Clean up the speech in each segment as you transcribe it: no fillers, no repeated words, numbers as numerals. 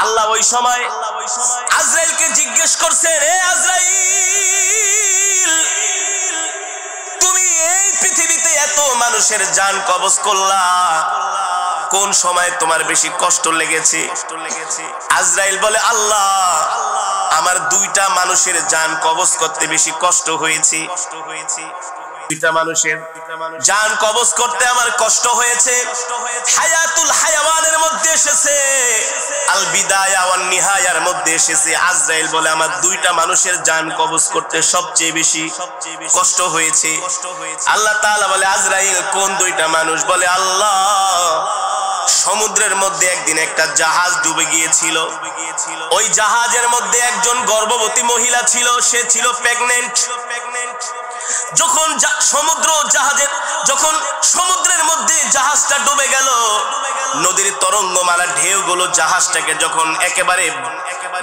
আল্লাহ ওই সময় আজরাইলকে জিজ্ঞেস করছে, রে আজরাইল, তুমি এই পৃথিবীতে এত মানুষের জান কবজ করলা, কোন সময় তোমার বেশি কষ্ট লেগেছে? আজরাইল বলে, আল্লাহ, আমার দুইটা মানুষের জান কবজ করতে বেশি কষ্ট হয়েছে। দুইটা মানুষের জান কবজ করতে আমার কষ্ট হয়েছে। হায়াতুল হায়াওয়ানের মধ্যে এসেছে, আল বিদায়া ওয়ান নিহায়ার মধ্যে এসেছে। আজরাইল বলে, আমার দুইটা মানুষের জান কবজ করতে সবচেয়ে বেশি কষ্ট হয়েছে। আল্লাহ তাআলা বলে, আজরাইল, কোন দুইটা মানুষ? বলে, আল্লাহ, সমুদ্রের মধ্যে একদিন একটা জাহাজ ডুবে গিয়েছিল। ওই জাহাজের মধ্যে একজন গর্ভবতী মহিলা ছিল, সে ছিল প্রেগন্যান্ট। যখন সমুদ্রের মধ্যে জাহাজটা ডুবে গেল, নদীর তরঙ্গমালা ঢেউগুলো জাহাজটাকে যখন একেবারে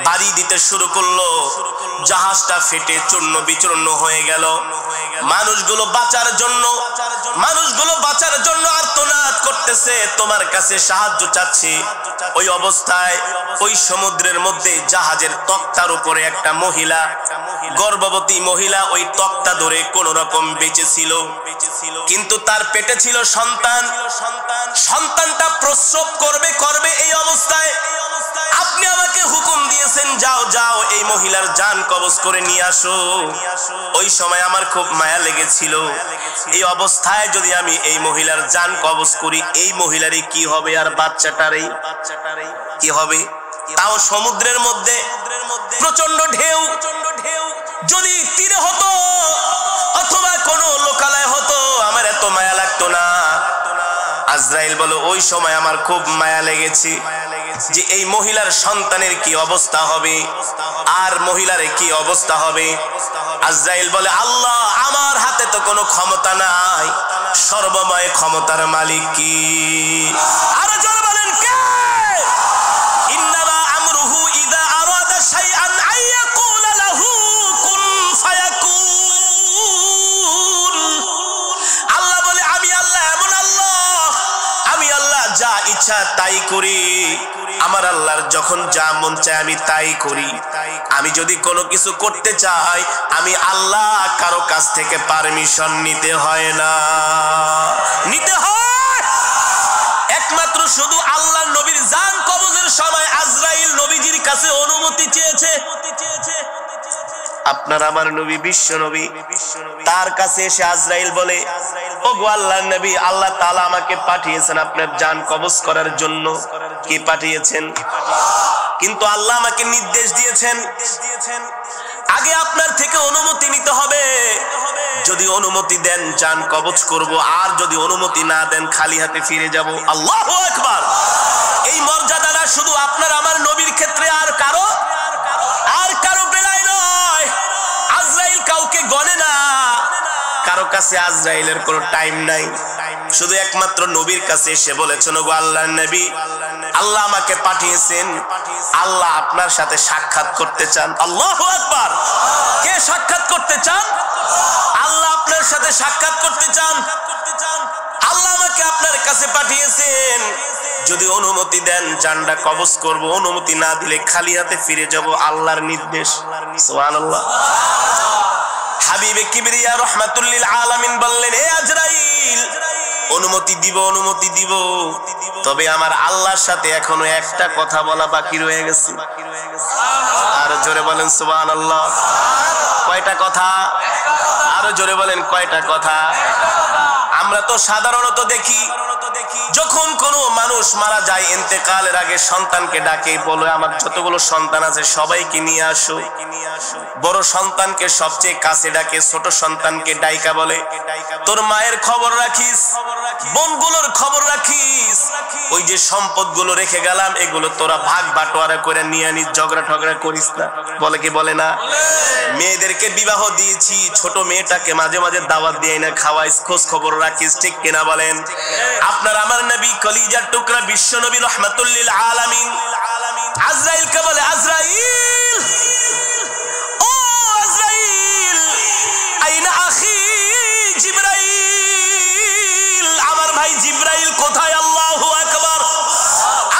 বাড়ি দিতে শুরু করলো, জাহাজটা ফেটে চূর্ণ বিচূর্ণ হয়ে গেল। মানুষগুলো বাঁচার জন্য আর্তনাদ করতেছে, তোমার কাছে সাহায্য চাচ্ছে। ওই অবস্থায় ওই সমুদ্রের মধ্যে জাহাজের তক্তার উপরে একটা মহিলা, গর্ভবতী মহিলা, ওই তক্তা ধরে কোন রকম বেঁচে ছিল। কিন্তু তার পেটে ছিল সন্তান। সন্তানটা প্রসব করবে এই অবস্থায় আপনি আমাকে হুকুম দিয়েছেন, যাও যাও, এই মহিলার জান কবজ করে নিয়ে আসো। ওই সময় আমার খুব মায়া লেগেছিল, এই অবস্থায় যদি আমি এই মহিলার জান কবজ করি, এই মহিলারই কি হবে আর বাচ্চাটারই কি হবে? তাও সমুদ্রের মধ্যে প্রচন্ড ঢেউ। যদি তীরে হতো অথবা কোনো লোকালয় হতো, আমার এত মায়া লাগতো না। আজরাইল বলে, ওই সময় আমার খুব মায়া লেগেছে যে এই মহিলার সন্তানের কি অবস্থা হবে আর মহিলার কি অবস্থা হবে। আজরাইল বলে, আল্লাহ, আমার হাতে তো কোনো ক্ষমতা নাই, সর্বময় ক্ষমতার মালিক কি? আরো জোরে বলেন, কে? ইন্নামা আমরুহু ইযা আরাদা শাইআন আইয়াকুলা লাহু কুন ফায়াকুন। আল্লাহ বলে, আমি আল্লাহ এমন আল্লাহ, আমি আল্লাহ যা ইচ্ছা তাই করি। আমার আল্লাহর যখন যা মন চায় আমি তাই করি। আমি যদি কোনো কিছু করতে চাই, আমি আল্লাহ কারো কাছ থেকে পারমিশন নিতে হয় না, নিতে হয় একমাত্র শুধু আল্লাহর নবীর জান কবজের সময় আজরাইল নবীজির কাছে অনুমতি চেয়েছে। আপনার আমার নবী, বিশ্ব নবী, তার কাছে এসে আজরাইল বলে, ওগো আল্লাহর নবী, আল্লাহ তাআলা আমাকে পাঠিয়েছেন আপনার জান কবজ করার জন্য। কি পাঠিয়েছেন? কিন্তু আল্লাহ আমাকে নির্দেশ দিয়েছেন, আগে আপনার থেকে অনুমতি নিতে হবে। যদি অনুমতি দেন জান কবজ করব, আর যদি অনুমতি না দেন খালি হাতে ফিরে যাব। আল্লাহু আকবার। এই মর্যাদাটা শুধু আপনার আমার নবীর ক্ষেত্রে, আর কারো বেলায় নয়। আজরাইল কাউকে গণে না, কারো কাছে আজরাইলের কোনো টাইম নাই। শুধু একমাত্র নবীর কাছে এসে বলেছেন, ওগো আল্লাহর নবী, আল্লাহ আমাকে পাঠিয়েছেন, আল্লাহ আপনার সাথে সাক্ষাৎ করতে চান। আল্লাহু আকবার। কে সাক্ষাৎ করতে চান? আল্লাহ আপনার সাথে সাক্ষাৎ করতে চান। আল্লাহ আমাকে আপনার কাছে পাঠিয়েছেন, যদি অনুমতি দেন জানটা কবজ করব, অনুমতি না দিলে খালি হাতে ফিরে যাব। আল্লাহর নির্দেশ। সুবহানাল্লাহ। হাবিবে কিবরিয়া রাহমাতুল লিল আলামিন বললেন, হে আজরাইল, অনুমতি দিব, তবে আমার আল্লাহর সাথে এখনো একটা কথা বলা বাকি রয়ে গেছে। আরো জোরে বলেন সুবহানাল্লাহ। কয়টা কথা? আরো জোরে বলেন, কয়টা কথা? আমরা তো সাধারণত দেখি, যখন কোনো মানুষ মারা যায়, ইন্তেকালের আগে সন্তানকে ডাকে, বলে আমার যতগুলো সন্তান আছে সবাইকে নিয়ে আসো। বড় সন্তানকে সবচেয়ে কাছে ডাকে, ছোট সন্তানকে ডাইকা বলে, তোর মায়ের খবর রাখিস, বোনগুলোর খবর রাখিস, ওই যে সম্পদগুলো রেখে গেলাম এগুলো তোরা ভাগ বাটোয়ারা করে নিয়ে আনিস, ঝগড়া ঠগড়া করিস না। বলে কি বলে না? মেয়েদেরকে বিবাহ দিয়েছি, ছোট মেয়েটাকে মাঝে মাঝে দাওয়াত দিয়ে না খাওয়াইস, খোঁজ খবর রাখিস, ঠিক কিনা বলেন? আপনার আমার নবী কলিজার টুকরা বিশ্ব নবী রাহমাতুল লিল আলামিন আজরাইলকে বলে, আজরাইল, ও আজরাইল, আইনা আখি জিবরাইল, আমার ভাই জিবরাইল কোথায়? আল্লাহু আকবার।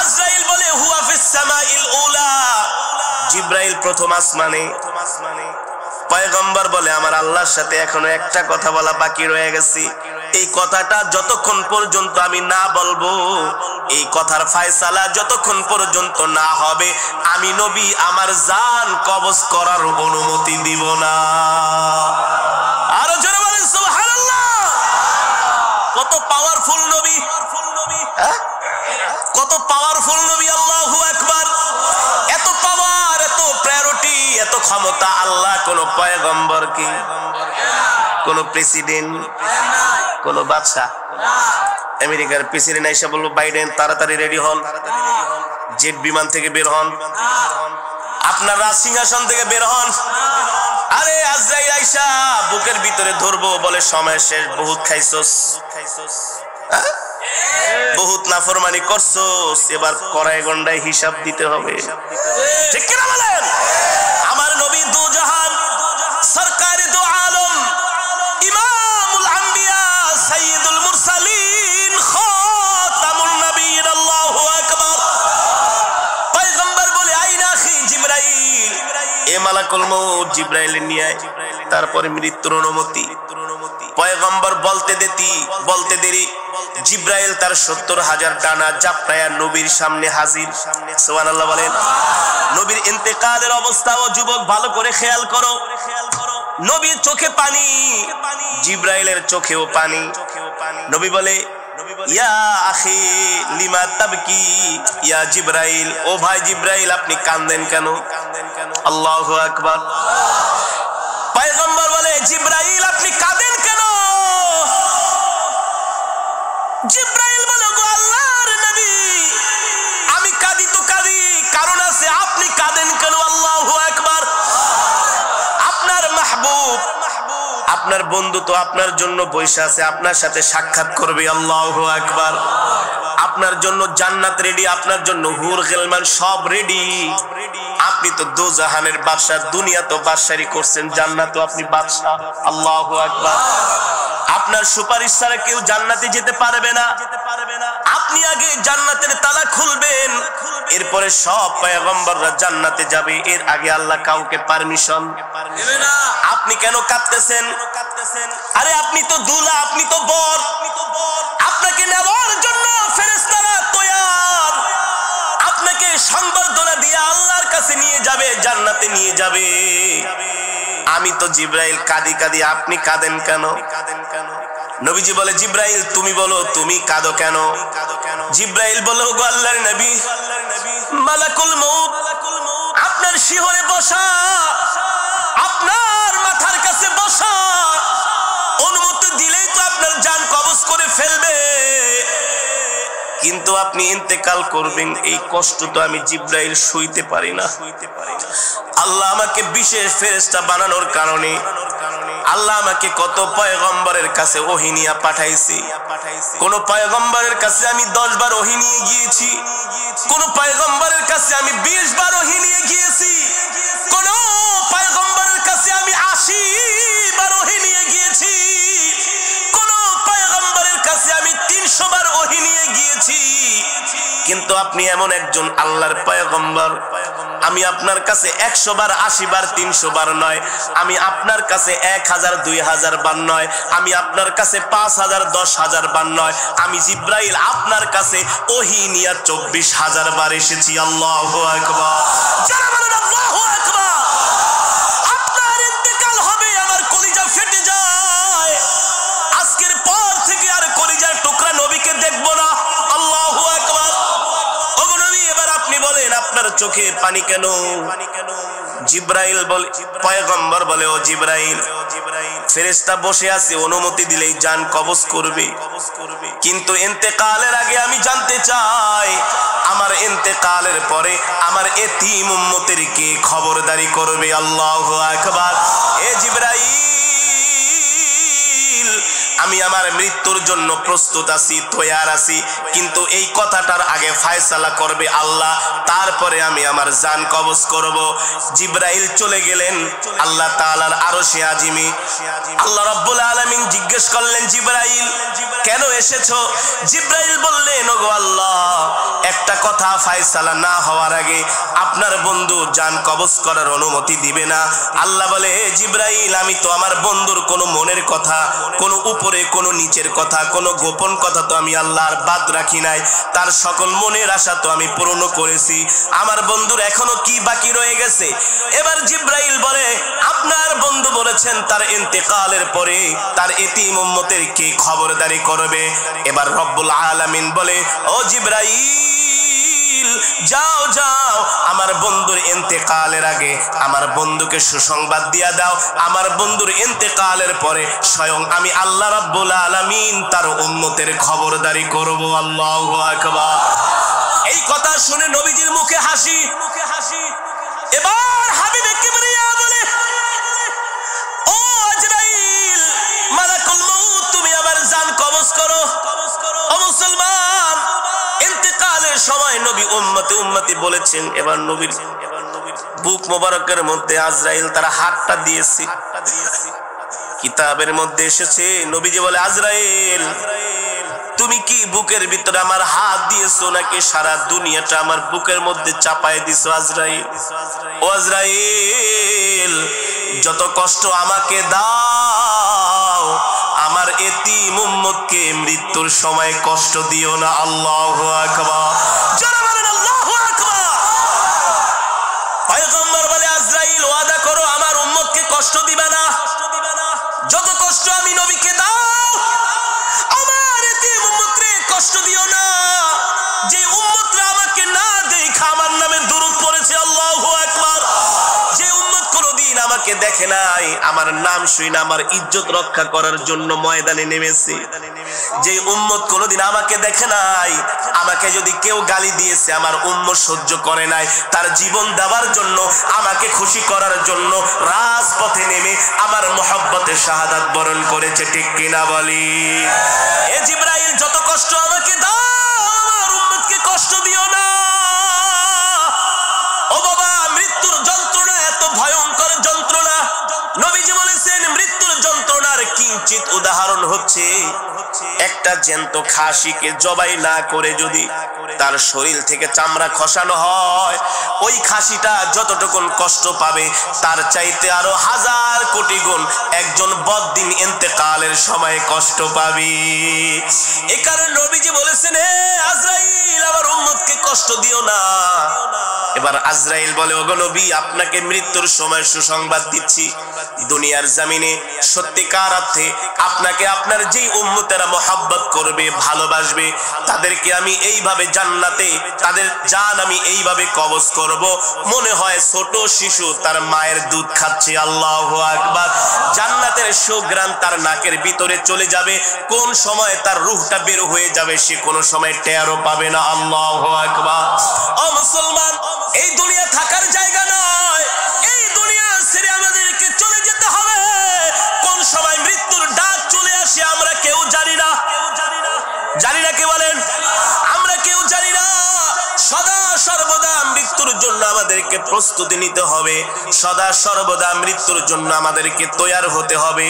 আজরাইল বলে, হুয়া ফিস সামাইল উলা, জিব্রাইল প্রথম আসমানে। পয়গম্বর বলে আমার আল্লাহর সাথে এখনো একটা কথা বলা বাকি রয়ে গেছে, এই কথাটা যতক্ষণ পর্যন্ত আমি না বলবো, এই কথার ফয়সালা যতক্ষণ পর্যন্ত না হবে, আমি নবী আমার জান কবজ করার অনুমতি দিব না। আরো জোরে বলেন সুবহানাল্লাহ। কত পাওয়ারফুল নবী, কত পাওয়ারফুল নবী, আল্লাহু আকবার। এত পাওয়ার, এত প্রায়োরিটি, এত ক্ষমতা আল্লাহ কোন পয়গম্বর কি, কোন প্রেসিডেন্ট, কোন বাদশা, আমেরিকার প্রেসিডেন্ট আইসা বলবো বাইডেন তাড়াতাড়ি রেডি হন, জেট বিমান থেকে বের হন, আপনার রাজ সিংহাসন থেকে বের হন। আরে আজরাইল আইসা বুকের ভিতরে ধরবো, বলে সময় শেষ, বহুত খাইছস, বহুত নাফরমানি করছস, এবার কড়াই গন্ডায় হিসাব দিতে হবে। ঠিক কিনা বলেন? আমার নবী দু জাহান, সরকারে দু আলম, ইমামুল আম্বিয়া, সাইয়্যিদুল মুরসালিন, খাতামুন নবিয়্যিন, আল্লাহু আকবার। পয়গম্বর বলে আইনা আখি জিবরাইল, এ মালাকুল মউত জিবরাইল নিয়ে আয়, তারপরে মৃত্যুর অনুমতি। পয়গম্বর বলতে দেরি, জিবরাইল তার ৭০,০০০ ডানা জাপটায়া নবীর সামনে হাজির। সুবহানাল্লাহ বলেন। নবীর ইন্তেকালের অবস্থাও যুবক ভালো করে খেয়াল করো। নবীর চোখে পানি, জিবরাইলের চোখেও পানি। নবী বলে ইয়া আখি লিমা তাবকি ইয়া জিবরাইল, ও ভাই জিবরাইল আপনি কাঁদেন কেন? আল্লাহু আকবার। পয়গম্বর বলে জিবরাইল আপনি কাঁদেন কেন? জিবরাইল বলে গো আল্লাহর নবী, আমি কাঁদি তো কাঁদি, কারণ আছে, আপনি কাঁদেন কেন? আল্লাহু আকবার। আপনার মাহবুব, আপনার বন্ধু তো আপনার জন্য বসে আছে, আপনার সাথে সাক্ষাৎ করবে। আল্লাহু আকবার। আপনার জন্য জান্নাত রেডি, আপনার জন্য হুর গিলমান সব রেডি। আপনি তো দোজাহানের বাদশা, দুনিয়া তো বাদশাহী করছেন, জান্নাত আপনি বাদশা। আল্লাহু আকবার। আপনার সুপারিশ ছাড়া কেউ জান্নাতে যেতে পারবে না। আপনি আগে জান্নাতের তালা খুলবেন, এরপরে সব পয়গম্বররা জান্নাতে যাবে, এর আগে আল্লাহ কাউকে পারমিশন দেবে না। আপনি কেন কাঁদতেছেন? আরে আপনি তো দুলা, আপনি তো বর, আপনাকে নেওয়ার জন্য ফেরেশতারা তৈয়ার, আপনাকে সংবর্ধনা দিয়ে আল্লাহর কাছে নিয়ে যাবে, জান্নাতে নিয়ে যাবে। আমি তো জিবরাইল কাঁদি কাঁদি, আপনি কাঁদেন কেন? নবীজি বলে জিবরাইল তুমি বলো, তুমি কাঁদো কেন? জিবরাইল বলো গো আল্লাহর নবী, মালাকুল মউত আপনার শিহরে বসা, আপনার মাথার কাছে বসা, অনুমতি দিলেই তো আপনার জান কবজ করে ফেলবে, কিন্তু আপনি ইন্তেকাল করবেন, এই কষ্ট তো আমি জিবরাইল সইতে পারি না। আল্লাহ আমাকে বিশেষ ফেরেশতা বানানোর কারণে আল্লাহ আমাকে কত পয়গম্বরের কাছে ওহী নিয়ে পাঠাইছি। কোন পয়গম্বরের কাছে আমি 10 বার ওহী নিয়ে গিয়েছি, কোন পয়গম্বরের কাছে আমি 20 বার ওহী নিয়ে গিয়েছি, কোন পয়গম্বরের কাছে আমি 80 বার ওহী নিয়ে গিয়েছি, কোন পয়গম্বরের কাছে আমি 300 বার ওহী নিয়ে গিয়েছি। কিন্তু আপনি এমন একজন আল্লাহর পয়গম্বর, আমি আপনার কাছে 100 বার, 80 বার, 300 বার নয়, আমি আপনার কাছে 1000, 2000 বার নয়, আমি আপনার কাছে 5000, 10000 বার নয়, আমি জিবরাইল আপনার কাছে ওহী নিয়ে 24000 বার এসেছি। আল্লাহু আকবার। যারা বলেন আল্লাহু আকবার। আপনার ইন্তেকাল হবে, আমার কলিজা ফেটে যায়, আজকের পর থেকে আর কলিজার টুকরা নবীকে দেখব না। আল্লাহু আকবার। ওগো নবী, এবার আপনি বলেন আপনার চোখে পানি কেন? জিবরাইল বলে, পয়গম্বর বলে ও জিবরাইল, ফেরেশতা বসে আছে, অনুমতি দিলেই জান কবজ করবে, কিন্তু ইন্তেকালের আগে আমি জানতে চাই আমার ইন্তেকালের পরে আমার এতিম উম্মতের কে খবরদারি করবে? আল্লাহু আকবার। এ জিবরাইল, আমি আমার মৃত্যুর জন্য প্রস্তুত আছি, তৈয়ার আছি, কিন্তু এই কথাটার আগে ফয়সালা করবে আল্লাহ, তারপরে আমি আমার জান কবজ করব। জিবরাইল চলে গেলেন আল্লাহ তাআলার আরশে আজিমে। আল্লাহ রাব্বুল আলামিন জিজ্ঞেস করলেন জিবরাইল কেন এসেছো? জিবরাইল বললেন ওগো আল্লাহ, একটা কথা ফয়সালা না হওয়ার আগে আপনার বন্ধু জান কবজ করার অনুমতি দিবে না। আল্লাহ বলে, হে জিবরাইল, আমি তো আমার বন্ধুর কোনো মনের কথা, কোনো উপরে কোনো নিচের কথা, কোনো গোপন কথা তো আমি আল্লাহর বাদ রাখি নাই। তার সকল মনের আশা তো আমি পূর্ণ করেছি। আমার বন্ধুর এখনো কি বাকি রয়ে গেছে? এবার জিবরাইল বলে, আপনার বন্ধু বলেছেন তার ইন্তেকালের পরে তার এতিম উম্মতের কি খবরদারি করবে। এবার রব্বুল আলামিন বলে, ও জিবরাইল, যাও যাও, আমার বন্ধুর ইন্তেকালের আগে আমার বন্ধুকে সুসংবাদ দিয়া দাও। আমার বন্ধুর ইন্তেকালের পরে স্বয়ং আমি আল্লাহ রাব্বুল আলামিন তার উম্মতের খবরদারি করব। আল্লাহু আকবার। এই কথা শুনে নবীজির মুখে হাসি। এবার হাবিবে কিবরিয়া বলে, ও আজরাইল, মালাকুল মউত, তুমি আবার জান কবজ করো। ও মুসলমান, ইন্তেকালের সময় নবী উম্মতি বলেছেন। এবার নবীর বুক মোবারকের মধ্যে আজরাইল তার হাতটা দিয়েছে। কিতাবের মধ্যে এসেছে, নবীজি বলে, আজরাইল, তুমি কি বুকের ভিতরে আমার হাত দিয়েছো নাকি সারা দুনিয়াটা আমার বুকের মধ্যে চাপায় দিছো? আজরাইল, ও আজরাইল, যত কষ্ট আমাকে দাও, আমার এতিম উম্মতকে মৃত্যুর সময় কষ্ট দিও না। আল্লাহু আকবার। যারা বলেন আল্লাহু আকবার। পয়গম্বর বলে, আজরাইল, ওয়াদা করো আমার উম্মতকে কষ্ট দিবা না। যত কষ্ট আমি নবীকে দাও, আমার এতিম উম্মতকে কষ্ট দিও না। যে উম্মতরা আমাকে না দেখা আমার নামে দুরূদ পড়েছে, আল্লাহু আকবার, যে উম্মত কোনদিন আমাকে দেখে নাই, আমার নাম শুনে আমার ইজ্জত রক্ষা করার জন্য ময়দানে নেমেছে, যে উম্মত কোনদিন আমাকে দেখে নাই, আমাকে যদি কেউ গালি দিয়েছে আমার উম্মত সহ্য করে নাই, তার জীবন দেওয়ার জন্য, আমাকে খুশি করার জন্য রাজপথে নেমে আমার মহব্বতে শাহাদাত বরণ করেছে। ঠিক কিনা বলি? এ জিবরাইল, যত কষ্ট আমাকে দাও, আমার উম্মতকে কষ্ট দিও না। ও বাবা, মৃত্যুর যন্ত্রণা এত ভয়ঙ্কর যন্ত্রণা। নবীজি বলেছেন, মৃত্যুর যন্ত্রণার কিঞ্চিত উদাহরণ হচ্ছে একটা জ্যান্ত খাসিকে জবাই না করে যদি তার শরীর থেকে চামড়া খসানো হয়, ওই খাসিটা যতটুকুন কষ্ট পাবে তার চাইতে আরো হাজার কোটি গুণ একজন বদ্দিন ইন্তেকালের সময় কষ্ট পাবে। এই কারণে নবীজি বলেছেন, হে আজরাইল, আমার উম্মতকে কষ্ট দিও না। এবার আজরাইল বলে, ওগো নবী, আপনাকে মৃত্যুর সময় সুসংবাদ দিচ্ছি। দুনিয়ার জমিনে সত্যিকার অর্থে আপনাকে আপনার যেই উম্মতেরা মহব্বত করবে, ভালোবাসবে, তাদেরকে আমি এইভাবে জান্নাতে তাদের জান আমি এইভাবে কবজ করব, মনে হয় ছোট শিশু তার মায়ের দুধ খাচ্ছে। আল্লাহু আকবার। জান্নাতের সুঘ্রাণ তার নাকের ভিতরে চলে যাবে, কোন সময় তার রূহটা বের হয়ে যাবে সে কোনো সময় টেরও পাবে না। আল্লাহু আকবার। ও মুসলমান, এই দুনিয়া থাকার জায়গা নয়, এই দুনিয়া ছেড়ে আমাদেরকে চলে যেতে হবে। কোন সময় মৃত্যুর ডাক চলে আসে আমরা কেউ জানি না। জানি না, কে বলেন? আমরা কেউ জানি না। সদা সর্বদা মৃত্যুর জন্য আমাদেরকে প্রস্তুতি নিতে হবে, সদা সর্বদা মৃত্যুর জন্য আমাদেরকে তৈয়ার হতে হবে।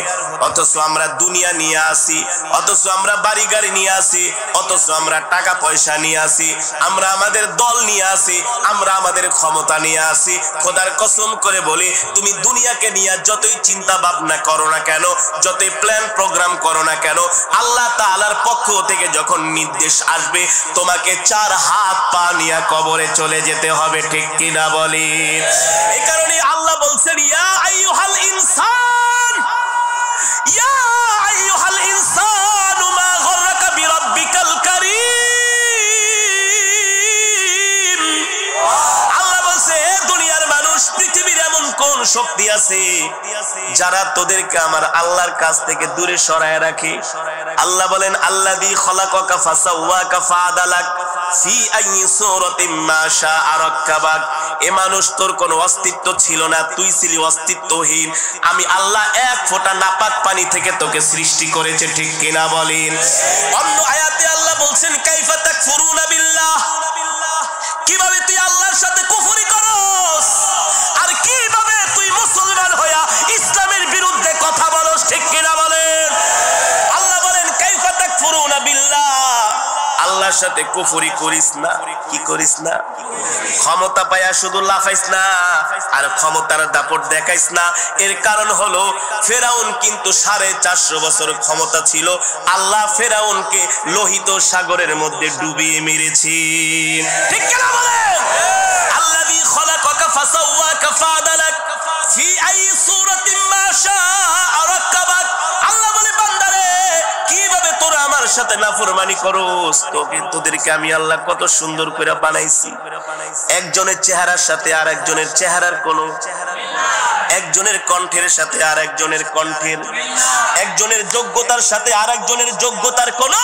অথচ আমরা দুনিয়া নিয়ে আসি, অথচ আমরা বাড়ি গাড়ি নিয়ে আসি, অথচ আমরা টাকা পয়সা নিয়ে আসি, আমরা আমাদের দল নিয়ে আসি, আমরা আমাদের ক্ষমতা নিয়ে আসি। খোদার কসম করে বলি, তুমি দুনিয়াকে নিয়ে যতই চিন্তা ভাবনা করো না কেন, যতই প্ল্যান প্রোগ্রাম করো না কেন, আল্লাহ তাআলার পক্ষ থেকে যখন নির্দেশ আসবে, তোমাকে চার হাত পা নিয়ে কবরে চলে যেতে হবে। ঠিক কিনা বলি? এই কারণে আল্লাহ বলছেন, ইয়া আইয়ুহাল ইনসান, ইয়া আইয়ুহাল ইনসানু মা গররাকা বিরাব্বিকাল কারীম। আল্লাহ বলছে, দুনিয়ার মানুষ, পৃথিবীর এমন কোন শক্তি আছে যারা তোদেরকে আমার আল্লাহর কাছ থেকে দূরে সরায় রাখে? আল্লাহ বলেন, আল্লাযী খলাকাকা ফাসাওয়াকা ফাআদালাক ফি আইয়ি সূরাতিন মা শাআ রাক্কাবাক। এ মানুষ, তোর কোনো অস্তিত্ব ছিল না, তুই ছিলি অস্তিত্বহীন। আমি আল্লাহ এক ফোঁটা নাপাক পানি থেকে তোকে সৃষ্টি করেছে। ঠিক কিনা বলেন? অন্য আয়াতে আল্লাহ বলছেন, কাইফা তাকফুরুনা বিল্লাহ, কিভাবে তুই আল্লাহর সাথে কুফরি করস, আর কিভাবে তুই মুসলমান হইয়া ইসলামের বিরুদ্ধে কথা বলস। ঠিক কিনা বলেন? আল্লাহ বলেন, কাইফা তাকফুরুনা বিল্লাহ, আল্লাহর আমার সাথে কুফরি করিস না। কি করিস না? ক্ষমতা পায়া শুধু লাফাইস না আর ক্ষমতার দাপট দেখাইস না। এর কারণ হলো ফেরাউন কিন্তু 450 বছর ক্ষমতা ছিল। আল্লাহ ফেরাউনকে লোহিত সাগরের মধ্যে ডুবিয়ে মেরেছেন। ঠিক কিনা বলেন? আল্লাযী খলাকাকা ফাসাওয়াকা ফাআদালাক ফি আই সূরাতিন মা শাআ রাক্কাবাক। আল্লাহ বলে বান্দারে কিভাবে তোরা আমার সাথে নাফরমানি করস, তোদেরকে আমি আল্লাহ কত সুন্দর করে বানাইছি। একজনের চেহারার সাথে আর একজনের চেহারার কোনো, একজনের কণ্ঠের সাথে আর একজনের কণ্ঠের, একজনের যোগ্যতার সাথে আর একজনের যোগ্যতার কোনো।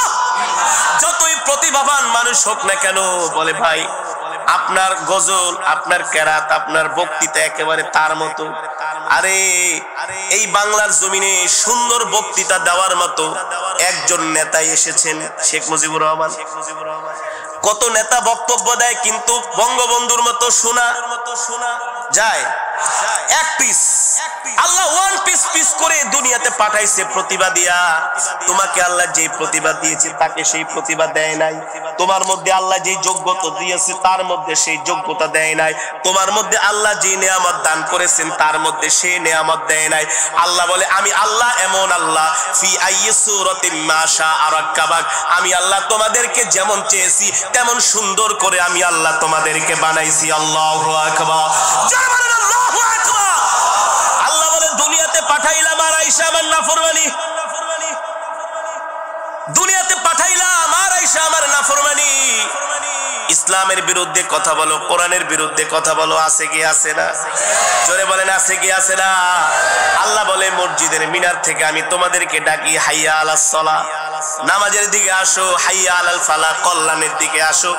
যতই প্রতিভাবান মানুষ হোক না কেন, বলে ভাই আপনার গজল, আপনার কেরাত, আপনার বক্তৃতা একেবারে তার মতো। আরে এই বাংলার জমিনে সুন্দর বক্তৃতা দেওয়ার মতো একজন নেতা এসেছেন, শেখ মুজিবুর রহমান। কত নেতা বক্তব্য দেয় কিন্তু বঙ্গবন্ধুর মতো শোনা যায় এক পিস। আল্লাহ ওয়ান পিস পিস করে দুনিয়াতে পাঠাইছে প্রতিভা দিয়া। তোমাকে আল্লাহ যে প্রতিভা দিয়েছে তাকে সেই প্রতিভা দেয় নাই। তোমার মধ্যে আল্লাহ যে যোগ্যতা দিয়েছে তার মধ্যে সেই যোগ্যতা দেয় নাই। তোমার মধ্যে আল্লাহ যে নেয়ামত দান করেছেন তার মধ্যে সেই নেয়ামত দেয় নাই। আল্লাহ বলে আমি আল্লাহ এমন আল্লাহ, ফি আইয়ি সূরাতিন মা শাআ রাক্কাবাক। আমি আল্লাহ তোমাদেরকে যেমন চেয়েছি তেমন সুন্দর করে আমি আল্লাহ তোমাদেরকে বানাইছি। আল্লাহু আকবার। আল্লাহু আকবার। আল্লাহ বলে দুনিয়াতে পাঠাইলাম আর আয়েশা আমার নাফরমানি, দুনিয়াতে পাঠাইলাম আর আয়েশা আমার নাফরমানি। ইসলামের বিরুদ্ধে কথা বলো, কোরআনের বিরুদ্ধে কথা বলো, আছে কি আছে না? জোরে বলেন আছে কি আছে না? আল্লাহ বলে মসজিদের মিনার থেকে আমি তোমাদেরকে ডাকি হাইয়া আলাস সালাহ, নামাজের দিকে আসো, হাইয়া আলাল ফালাহ, কল্যাণের দিকে আসো।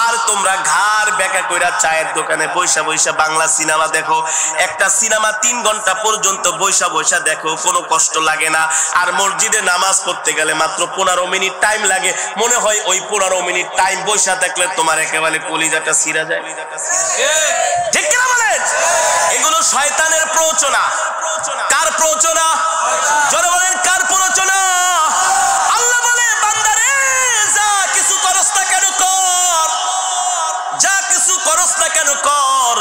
আর তোমরা ঘাড় বেঁকা কইরা চায়ের দোকানে বৈশা বৈশা বাংলা সিনেমা দেখো। একটা সিনেমা 3 ঘন্টা পর্যন্ত বৈশা বৈশা দেখো, কোনো কষ্ট লাগে না। আর মসজিদে নামাজ পড়তে গেলে মাত্র 15 মিনিট টাইম লাগে। মনে হয় ওই 15 মিনিট টাইম বৈশা থাকলে তোমার একেবারে কলিজাটা ছিঁড়া যায়। ঠিক কিনা বলেন? এগুলো শয়তানের প্ররোচনা। কার প্ররোচনা? জোরে বলেন কার প্ররোচনা? আল্লাহ বলে বান্দারে যা কিছু করস না কেন কর, যা কিছু করস না কেন কর।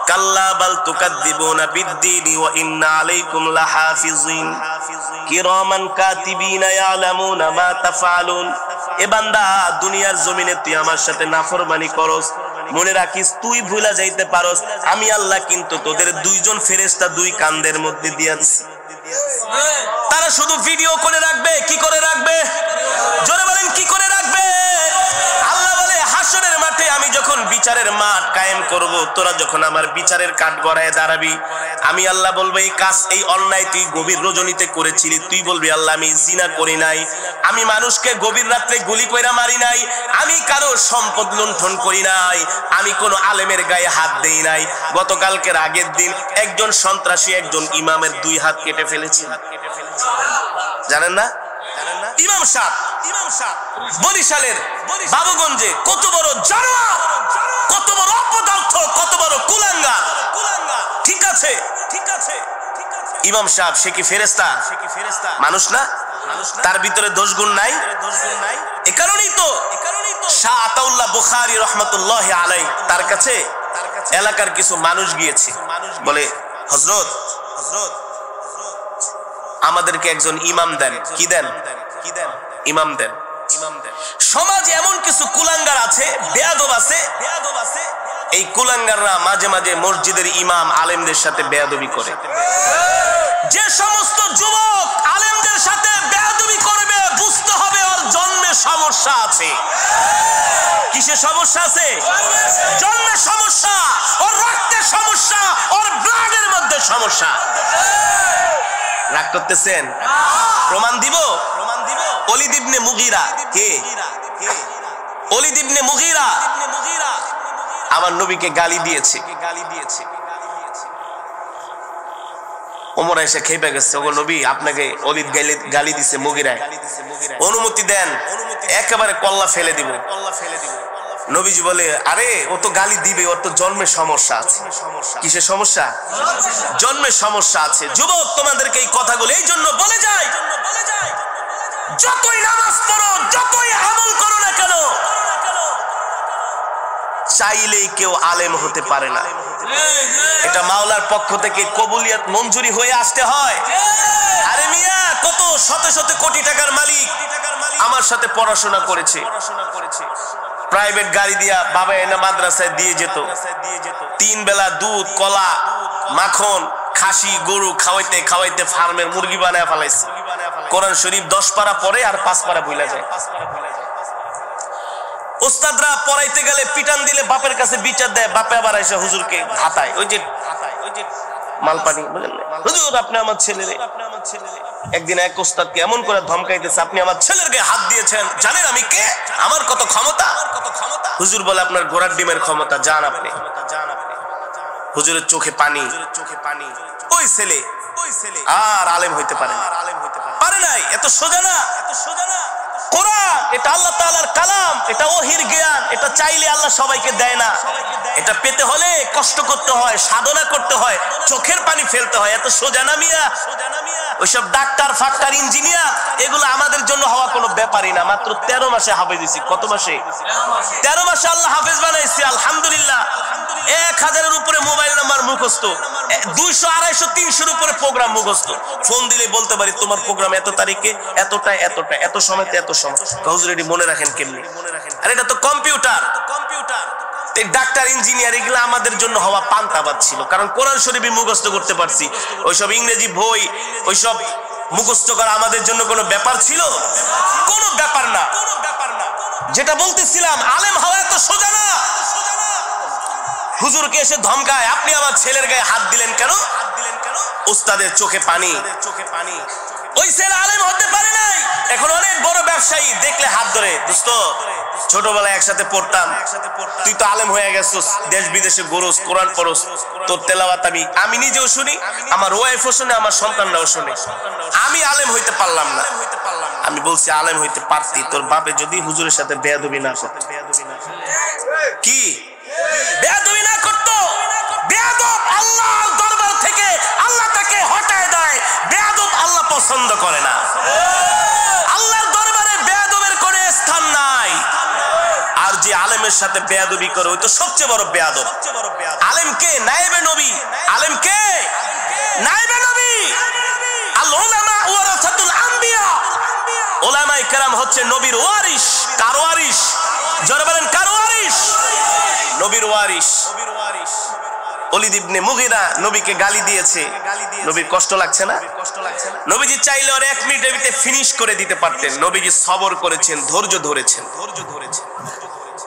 কাল্লা বাল তুকাদ্দিবুনা বিদ্দীনি ওয়া ইন্না আলাইকুম লাহাফিজিন কিরামান কাতিবিনা ইয়ালামুনা মা তাফআলুন। এ বান্দা দুনিয়ার জমিনে তুই আমার সাথে নাফরমানি করস, মনে রাখিস তুই ভুলা যাইতে পারস আমি আল্লাহ কিন্তু তোদের 2 জন ফেরেশতা 2 কাঁধের মধ্যে দিয়া দিছি। তারা শুধু ভিডিও করে রাখবে। কি করে রাখবে? জোরে বলেন কি করে রাখবে? আল্লাহ বলে হাসরের মাঠে আমি যখন বিচারের মাঠ কায়েম করব, তোরা যখন আমার বিচারের কাঠ গড়ায় দাঁড়াবি, আমি আল্লাহ বলবো এই কাজ, এই অন্যায় তুই গভীর রজনীতে করেছিলি। তুই বলবি আল্লাহ আমি জিনা করি নাই, আমি মানুষকে গভীর রাত্রে গুলি কইরা মারি নাই, আমি কারো সম্পদ লুণ্ঠন করি নাই, আমি কোন আলেমের গায়ে হাত দেই নাই। গতকালকের আগের দিন একজন সন্ত্রাসী একজন ইমামের 2 হাত কেটে ফেলেছে। জানেন না? ইমাম সাহেব বরিশালের বাবুগঞ্জে কত বড় জানোয়ার, কত বড় অপদার্থ, কত বড় কুলাঙ্গার। ঠিক আছে, ঠিক আছে। ইমাম সাহেব সে কি ফেরেশতা? মানুষ না? তার ভিতরে দোষ গুণ নাই? এ কারণেই তো শাহ আতাউল্লাহ বুখারী রাহমাতুল্লাহি আলাইহি তার কাছে এলাকার কিছু মানুষ গিয়েছে, বলে হযরত আমাদেরকে একজন ইমাম দেন। কি দেন? ইমাম দেন। সমাজে এমন কিছু কুলাঙ্গার আছে, বেয়াদব আছে, এই কুলাঙ্গাররা মাঝে মাঝে মসজিদের ইমাম আলেমদের সাথে বেয়াদবি করে। যে সমস্ত যুবক আলেমদের সাথে বেয়াদবি করবে বুঝতে হবে ওর জন্মে সমস্যা আছে। কিসে সমস্যা আছে? জন্মে সমস্যা, ওর রক্তের সমস্যা, ওর ব্লাডের মধ্যে সমস্যা। রাগ করতেছেন? প্রমাণ দিব। ওলীদ ইবনে মুগীরা কে? ওলীদ ইবনে মুগীরা আমার নবীকে গালি দিয়েছে। ওমর এসে খেপে গেছে, ওগো নবী আপনাকে ওলীদ গালি দিছে মুগীরা, অনুমতি দেন, একেবারে কল্লা ফেলে দিব। নবীজি বলে আরে ও তো গালি দিবে, ওর তো জন্মের সমস্যা আছে। কিসের সমস্যা? জন্মের সমস্যা আছে। যুবক তোমাদেরকে এই কথাগুলো এই জন্য বলে যায়, যতই নামাজ পড়ো, যতই আমল করো না কেন, চাইলেই কেউ আলেম হতে পারে না। এটা মাওলার পক্ষ থেকে কবুলিয়ত মঞ্জুরি হয়ে আসতে হয়। আরে মিয়া, কত শত শত কোটি টাকার মালিক আমার সাথে পড়াশোনা করেছে, প্রাইভেট গাড়ি দিয়া বাবা এনে মাদ্রাসায় দিয়ে যেত, 3 বেলা দুধ, কলা, মাখন, খাসি, গরু খাওয়াইতে খাওয়াইতে ফার্মের মুরগি বানায় ফেলাইছে। কোরআন শরীফ 10 পারা পড়ে আর 5 পারা ভুলে যায়। উস্তাদরা পড়াইতে গেলে পিটান দিলে বাপের কাছে বিচার দেয়, বাপে আবার এসে হুজুরকে হাতায়, ওই যে মালপানি, বুঝলেন না? হুজুর আপনি আমার ছেলেরে, একদিন এক উস্তাদকে এমন করে ধমকাইতেছে, আপনি আমার ছেলের গায়ে হাত দিয়েছেন, জানেন আমি কে, আমার কত ক্ষমতা? হুজুর বলে আপনার ঘোড়ার ডিমের ক্ষমতা, যান আপনি। হুজুরের চোখে পানি। ওই ছেলে আর আলেম হইতে পারে নাই। এত সোজা না। কোরআন এটা আল্লাহ তাআলার কালাম, এটা ওহির জ্ঞান, এটা চাইলে আল্লাহ সবাইকে দেয় না। এটা পেতে হলে কষ্ট করতে হয়, সাধনা করতে হয়, চোখের পানি ফেলতে হয়। এত সোজা না মিয়া। ওইসব ডাক্তার, ফাক্তার, ইঞ্জিনিয়ার এগুলো আমাদের জন্য হওয়া কোনো ব্যাপারই না। মাত্র 13 মাসে হাফেজ হইছি। কত মাসে? 13 মাসে আল্লাহ হাফেজ বানাইছে, আলহামদুলিল্লাহ। 1000-এর উপরে মোবাইল নাম্বার মুখস্থ, 200, 250, 300-এর উপরে প্রোগ্রাম মুখস্থ। ফোন দিলে বলতে পারি তোমার প্রোগ্রাম এত তারিখে, এতটা, এত সময়তে, এত সময়। হুজুর এটি মনে রাখেন কেমনি? আর এটা তো কম্পিউটার। ডাক্তার, ইঞ্জিনিয়ার এগুলো আমাদের জন্য হওয়া পান্তাবাদ ছিল, কারণ কোরআন শরীফই মুখস্থ করতে পারছি। ওইসব ইংরেজি বই, ওইসব মুখস্থ করা আমাদের জন্য কোনো ব্যাপার ছিল? কোনো ব্যাপার না। যেটা বলতেছিলাম, আলেম হওয়া এত সোজা না। হুজুরকে এসে ধমকায়, আপনি আমার ছেলের গায়ে হাত দিলেন কেন? উস্তাদের চোখে পানি। ওই ছেলে আলেম হতে পারে নাই। এখন অনেক বড় ব্যবসায়ী দেখলে হাত ধরে, দোস্ত ছোটবেলায় একসাথে পড়তাম, তুই তো আলেম হয়ে গেছিস, দেশ বিদেশে ঘুরোস, কোরআন পড়োস, তোর তেলাওয়াত আমি নিজেও শুনি, আমার ওয়াইফও শুনে, আমার সন্তানরাও শুনে। আমি আলেম হইতে পারলাম না। আমি বলছি আলেম হইতে পারতি, তোর বাপে যদি হুজুরের সাথে বেয়াদবি না করত। কি বেয়াদবি না করতো? বেয়াদব আল্লাহর দরবার থেকে আল্লাহ তাকে হটায় দেয়। বেয়াদব আল্লাহ পছন্দ করে না। আল্লাহর দরবারে বেয়াদবের কোনো স্থান নাই। আর যে আলেমের সাথে বেয়াদবি করে, ওই তো সবচেয়ে বড় বেয়াদব। আলেম কে? নায়েবে নবী। আলেম কে? নায়েবে নবী। আল উলামা ওয়ারাসাতুল আম্বিয়া। উলামায়ে কেরাম হচ্ছে নবীর ওয়ারিস। কার ওয়ারিস? জোরে বলেন, কার ওয়ারিস? নবীর ওয়ারিস। ওলীদ ইবনে মুগীরা নবীকে গালি দিয়েছে, নবীর কষ্ট লাগছে না? নবীজি চাইলে ওর 1 মিনিটের ভিতরে ফিনিশ করে দিতে পারতেন। নবীজি সবর করেছেন, ধৈর্য ধরেছেন।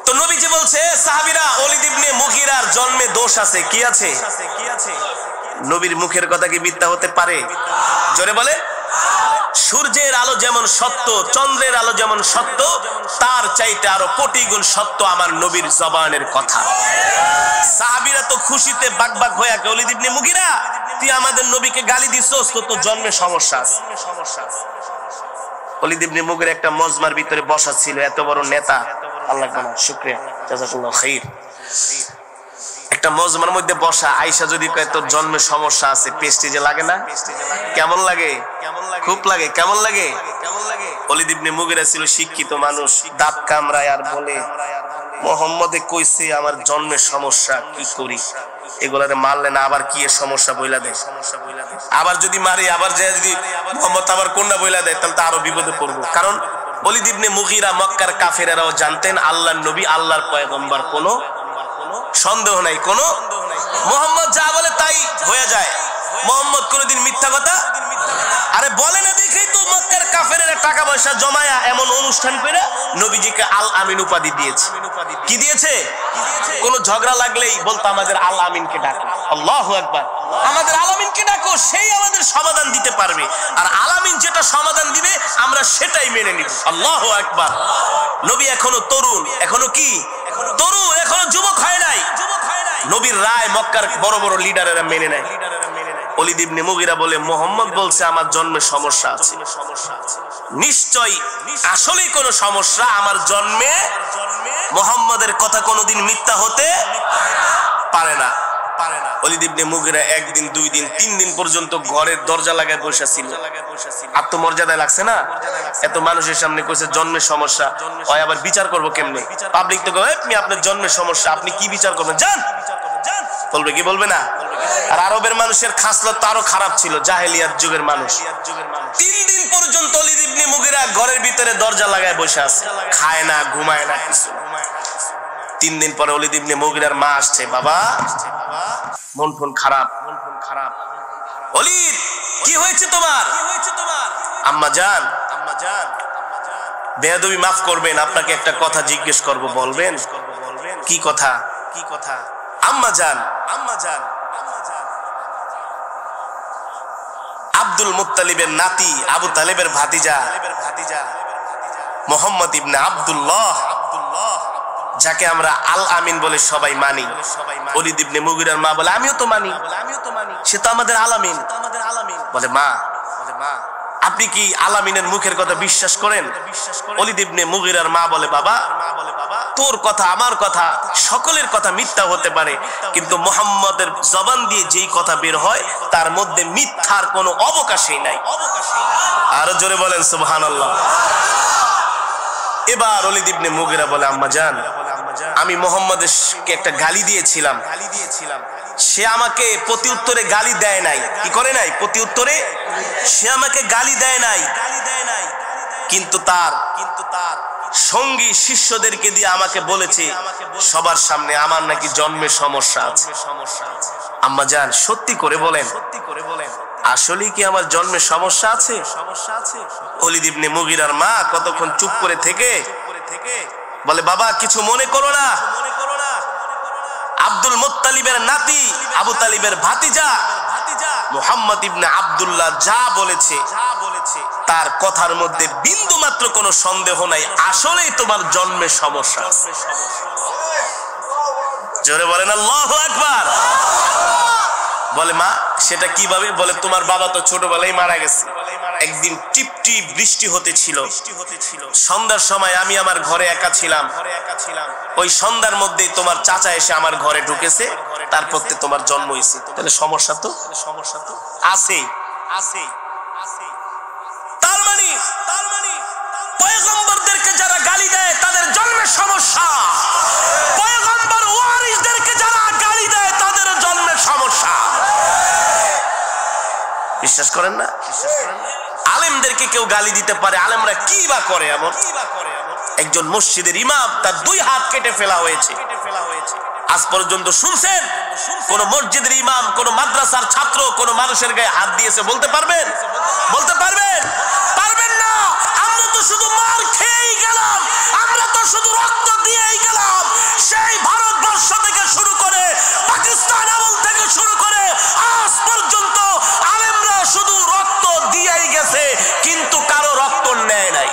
তো নবীজি বলছে, সাহাবীরা, ওলীদ ইবনে মুগীরার জন্মে দোষ আছে। কি আছে? নবীর মুখের কথা কি মিথ্যা হতে পারে? জোরে বলে। সূর্যের আলো যেমন সত্য, চন্দ্রের আলো যেমন সত্য, তার চাইতে আরো কোটি গুণ সত্য আমার নবীর জবানের কথা। সাহাবীরা তো খুশিতে বাকবাক হয়ে, ওলীদ ইবনে মুগীরা তুই আমাদের নবীকে গালি দিছস, তো তোর জন্মে সমস্যা আছে। ওলীদ ইবনে মুগীরা একটা মজমার ভিতরে বসা ছিল, এত বড় নেতা, আল্লাহ তাআলা শুকরিয়া, জাযাকাল্লাহ খাইর। একটা মজমার মধ্যে বসা, আয়েশা যদি কয় তোর জন্মে সমস্যা আছে, প্রেস্টিজে লাগে না? কেমন লাগে? খুব লাগে। কেমন লাগে? ওলীদ ইবনে মুগীরা ছিল শিক্ষিত মানুষ, দাঁত কামড়ায় আর বলে, মুহাম্মদে কইছে আমার জন্মের সমস্যা, কি করি? এগুলারে মারলে না আবার কি এর সমস্যা বইলা দেয়। আবার যদি মারি, আবার যদি মুহাম্মদ আবার কোনটা বইলা দেয়, তাহলে তো আরো বিপদে পড়বো। কারণ ওলীদ ইবনে মুগীরা মক্কার কাফেরেরাও জানতেন আল্লাহর নবী আল্লাহর পয়গম্বর, কোনো সন্দেহ নাই, কোনো। মুহাম্মদ যা বলে তাই হয়ে যায়। মুহাম্মদ কোনদিন মিথ্যা কথা আরে বলে না, দেখেই তো মক্কার কাফেরেরা টাকা পয়সা জমায়া এমন অনুষ্ঠান করে নবীজিকে আল আমিন উপাধি দিয়েছে। কি দিয়েছে? কোন ঝগড়া লাগলেই বলতো আমাদের আল আমিনকে ডাকো। আল্লাহু আকবার। আমাদের আল আমিনকে ডাকো, সেই আমাদের সমাধান দিতে পারবে। আর আল আমিন যেটা সমাধান দিবে আমরা সেটাই মেনে নিব। আল্লাহু আকবার। নবী এখনো তরুণ, এখনো কি তরুণ, এখনো যুবক হয় নাই। নবীর রায় মক্কার বড় বড় লিডারেরা মেনে নেয়। ওলীদ ইবনে মুগীরা বলে, মুহাম্মদ বলছে আমার জন্মে সমস্যা আছে। নিশ্চয়ই আসলেই কোনো সমস্যা, আমার জন্মে মুহাম্মদের কথা কোনোদিন মিথ্যা হতে পারে না। ওলীদ ইবনে মুগীরা একদিন, 2 দিন, 3 দিন পর্যন্ত ঘরের দরজা লাগায় বসে ছিল। আত্মমর্যাদায় লাগছে না? এত মানুষের সামনে কইছে জন্মের সমস্যা, হয় আবার বিচার করব কেমনে? পাবলিক তো কয় আপনি আপনার জন্মের সমস্যা, আপনি কি বিচার করবেন? যান, বলবে কি বলবে না? আর আরবের মানুষের খাসলত তো আরো খারাপ ছিল, জাহেলিয়াত যুগের মানুষ। 3 দিন পর্যন্ত ওলীদ ইবনে মুগীরা ঘরের ভিতরে দরজা লাগায় বসে আছে, খায় না, ঘুমায় না, কিছু। 3 দিন পরে ওলীদ ইবনে মুগীরার মা আসছে, বাবা মন ফোন খারাপ। ওলীদ কি হয়েছে তোমার? আম্মা জান, বেয়াদবি মাফ করবেন, আপনাকে একটা কথা জিজ্ঞেস করব, বলবেন? কি কথা? আম্মা জান, আব্দুল মুত্তালিবের নাতি, আবু তালেবের ভাতিজা মুহাম্মদ ইবনে আব্দুল্লাহ, যাকে আমরা আল আমিন বলে সবাই মানি, ওলীদ ইবনে মুগীরার মা বলে আমিও তো মানি, সে তো আমাদের আল আমিন। বলে মা, আপনি কি আল আমিনের মুখের কথা বিশ্বাস করেন? ওলীদ ইবনে মুগীরার মা বলে বাবা, তোর কথা আমার কথা সকলের কথা মিথ্যা হতে পারে, কিন্তু মুহাম্মদের জবান দিয়ে যেই কথা বের হয় তার মধ্যে মিথ্যার কোনো অবকাশই নাই। আরো জোরে বলেন সুবহানাল্লাহ। এবার ওলীদ ইবনে মুগীরা বলে আম্মা জান, আমি মুহাম্মদকে একটা গালি দিয়েছিলাম, সে আমাকে প্রতি উত্তরে গালি দেয় নাই। কি করে নাই? প্রতি উত্তরে সে আমাকে গালি দেয় নাই, কিন্তু তার সঙ্গী শিষ্যদেরকে দিয়ে আমাকে বলেছে সবার সামনে আমার নাকি জন্মের সমস্যা আছে। আম্মা জান সত্যি করে বলেন, আসলে কি আমার জন্মের সমস্যা আছে? ওলীদ ইবনে মুগীরার মা কতক্ষণ চুপ করে থেকে বলে বাবা কিছু মনে করো না, আব্দুল মুত্তালিবের নাতি, আবু তালিবের ভাতিজা মুহাম্মদ ইবনে আব্দুল্লাহ যা বলেছে তার কথার মধ্যে বিন্দু মাত্র কোনো সন্দেহ নাই, আসলেই তোমার জন্মের সমস্যা আছে। জোরে বলেন আল্লাহু আকবার। বলে মা সেটা কিভাবে? বলে তোমার বাবা তো ছোটবেলায় মারা গেছে। একদিন টিপটিপ বৃষ্টি হতেছিল, সন্ধ্যার সময় আমি আমার ঘরে একা ছিলাম, ওই সন্ধ্যার মধ্যেই তোমার চাচা এসে আমার ঘরে ঢুকেছে, তারপর তোমার জন্ম হয়েছে। তাহলে সমস্যা তো আছে। তার মানে পয়গম্বরদেরকে যারা গালি দেয় তাদের জন্মের সমস্যা, পয়গম্বর ওয়ারিসদেরকে যারা গালি দেয় তাদের জন্মের সমস্যা। বিশ্বাস করেন না? আলেমদেরকে কেউ গালি দিতে পারে, আলেমরা কি বা করে এমন? একজন মসজিদের ইমাম তার 2 হাত কেটে ফেলা হয়েছে। আজ পর্যন্ত শুনছেন কোন মসজিদের ইমাম কোন মাদ্রাসার ছাত্র কোন মানুষের গায়ে হাত দিয়েছে? বলতে পারবেন? পারবেন না। আমরা তো শুধু মার খেয়েই গেলাম, আমরা তো শুধু রক্ত দিয়েই গেলাম। সেই ভারতবর্ষ থেকে শুরু করে পাকিস্তান আমল থেকে শুরু করে আজ পর্যন্ত আলেমরা শুধু রক্ত দিয়েই গেছে, কিন্তু কারো রক্ত নেয় নাই।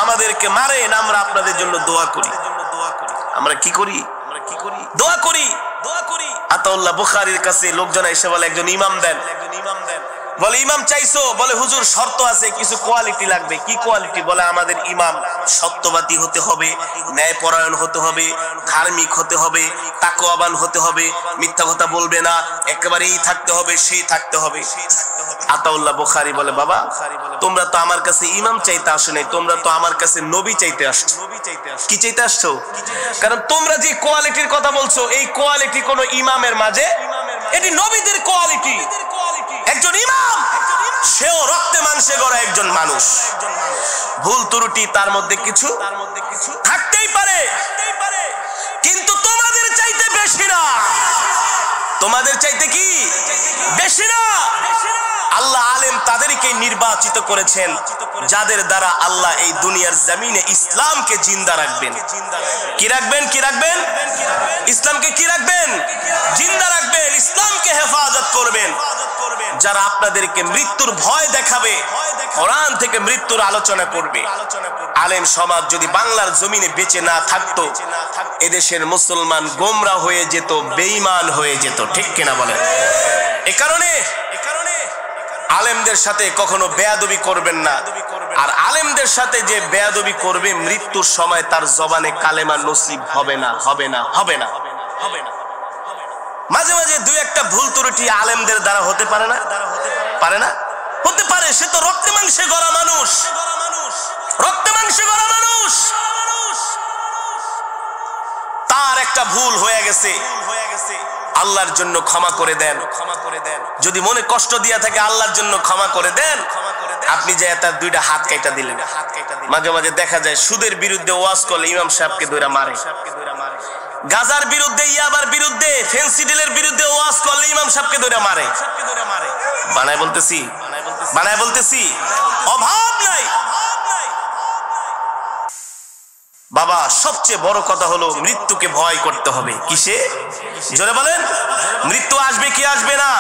আমাদেরকে মারেন, আমরা আপনাদের জন্য দোয়া করি। আমরা কি করি? দোয়া করি। আতাউল্লাহ বুখারীর কাছে লোকজন এসে বলে একজন ইমাম দেন। বলে ইমাম চাইছো? বলে হুজুর শর্ত আছে, কিছু কোয়ালিটি লাগবে। কি কোয়ালিটি? বলে আমাদের ইমাম সত্যবাদী হতে হবে, ন্যায়পরায়ণ হতে হবে, ধার্মিক হতে হবে, তাকওয়াবান হতে হবে, মিথ্যা কথা বলবে না, একেবারেই থাকতে হবে, সেই থাকতে হবে। আতাউল্লাহ বুখারী বলে বাবা তোমরা তো আমার কাছে ইমাম চাইতে আসো নাই, তোমরা তো আমার কাছে নবী চাইতে আসছো। কি চাইতে আসছো? কারণ তোমরা যে কোয়ালিটির কথা বলছো এই কোয়ালিটি কোন ইমামের মাঝে, এটি নবীদের কোয়ালিটি। একজন ইমাম সেও রক্তে মাংসে গড়া একজন মানুষ, ভুল ত্রুটি তার মধ্যে কিছু থাকতেই পারে, কিন্তু তোমাদের চাইতে বেশি না। তোমাদের চাইতে কি বেশি না? আল্লাহ আলেম তাদেরকে নির্বাচিত করেছেন যাদের দ্বারা আল্লাহ এই দুনিয়ার জমিনে ইসলামকে জিন্দা রাখবেন। কি রাখবেন? ইসলামকে কি রাখবেন? জিন্দা রাখবেন, ইসলামকে হেফাজত করবেন। যারা আপনাদেরকে মৃত্যুর ভয় দেখাবে, কোরআন থেকে মৃত্যুর আলোচনা করবে, আলেম সমাজ যদি বাংলার জমিনে বেঁচে না থাকতো, এদেশের মুসলমান গোমরা হয়ে যেত, বেঈমান হয়ে যেত। ঠিক কিনা বলেন? এ কারণে আলেমদের সাথে কখনো বেয়াদবি করবেন না। আর আলেমদের সাথে যে বেয়াদবি করবে মৃত্যুর সময় তার জবানে কালেমা নসিব হবে না। মাঝে দুই একটা ভুল ত্রুটি আলেমদের দ্বারা হতে পারে না? পারে না? হতে পারে। সে তো রক্তে মাংসে গড়া মানুষ, রক্তে মাংসে গড়া মানুষ। তার একটা ভুল হয়ে গেছে, আল্লাহর জন্য ক্ষমা করে দেন। যদি মনে কষ্ট দিয়া থাকে আল্লাহর জন্য ক্ষমা করে দেন। আপনি যে তার দুইটা হাত কাটা দিলেন। মাঝে মাঝে দেখা যায় সুদের বিরুদ্ধে ওয়াজ করলে ইমাম সাহেবকে ধরে মারে, গাজার বিরুদ্ধে, ইয়াবার বিরুদ্ধে, ফেন্সিডিলের বিরুদ্ধে ওয়াজ করলে ইমাম সাহেবকে ধরে মারে। বানায় বলতেছি, বানায় বলতেছি, অভাব নাই। বাবা সবচেয়ে বড় কথা হলো মৃত্যুকে ভয় করতে হবে। কিসে? জোরে বলেন। মৃত্যু আসবে কি আসবে না?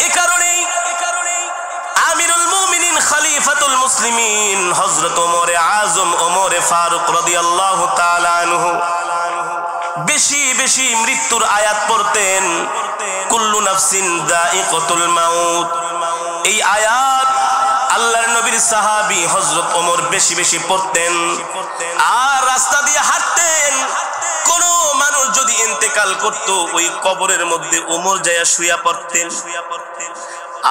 এই কারণেই আমিরুল মুমিনিন খলিফাতুল মুসলিমিন হযরত ওমর আযম ওমর ফারুক রাদিয়াল্লাহু তাআলা আনহু বেশি বেশি মৃত্যুর আয়াত পড়তেন। কুল্লু নাফসিন যায়িকাতুল মাউত। এই আয়াত আল্লাহর নবীর সাহাবী হযরত ওমর বেশি বেশি পড়তেন। আর রাস্তা দিয়ে হাঁটতেন, কোন মানুষ যদি ইন্তেকাল করত ওই কবরের মধ্যে ওমর যায়া শুয়া পড়তেন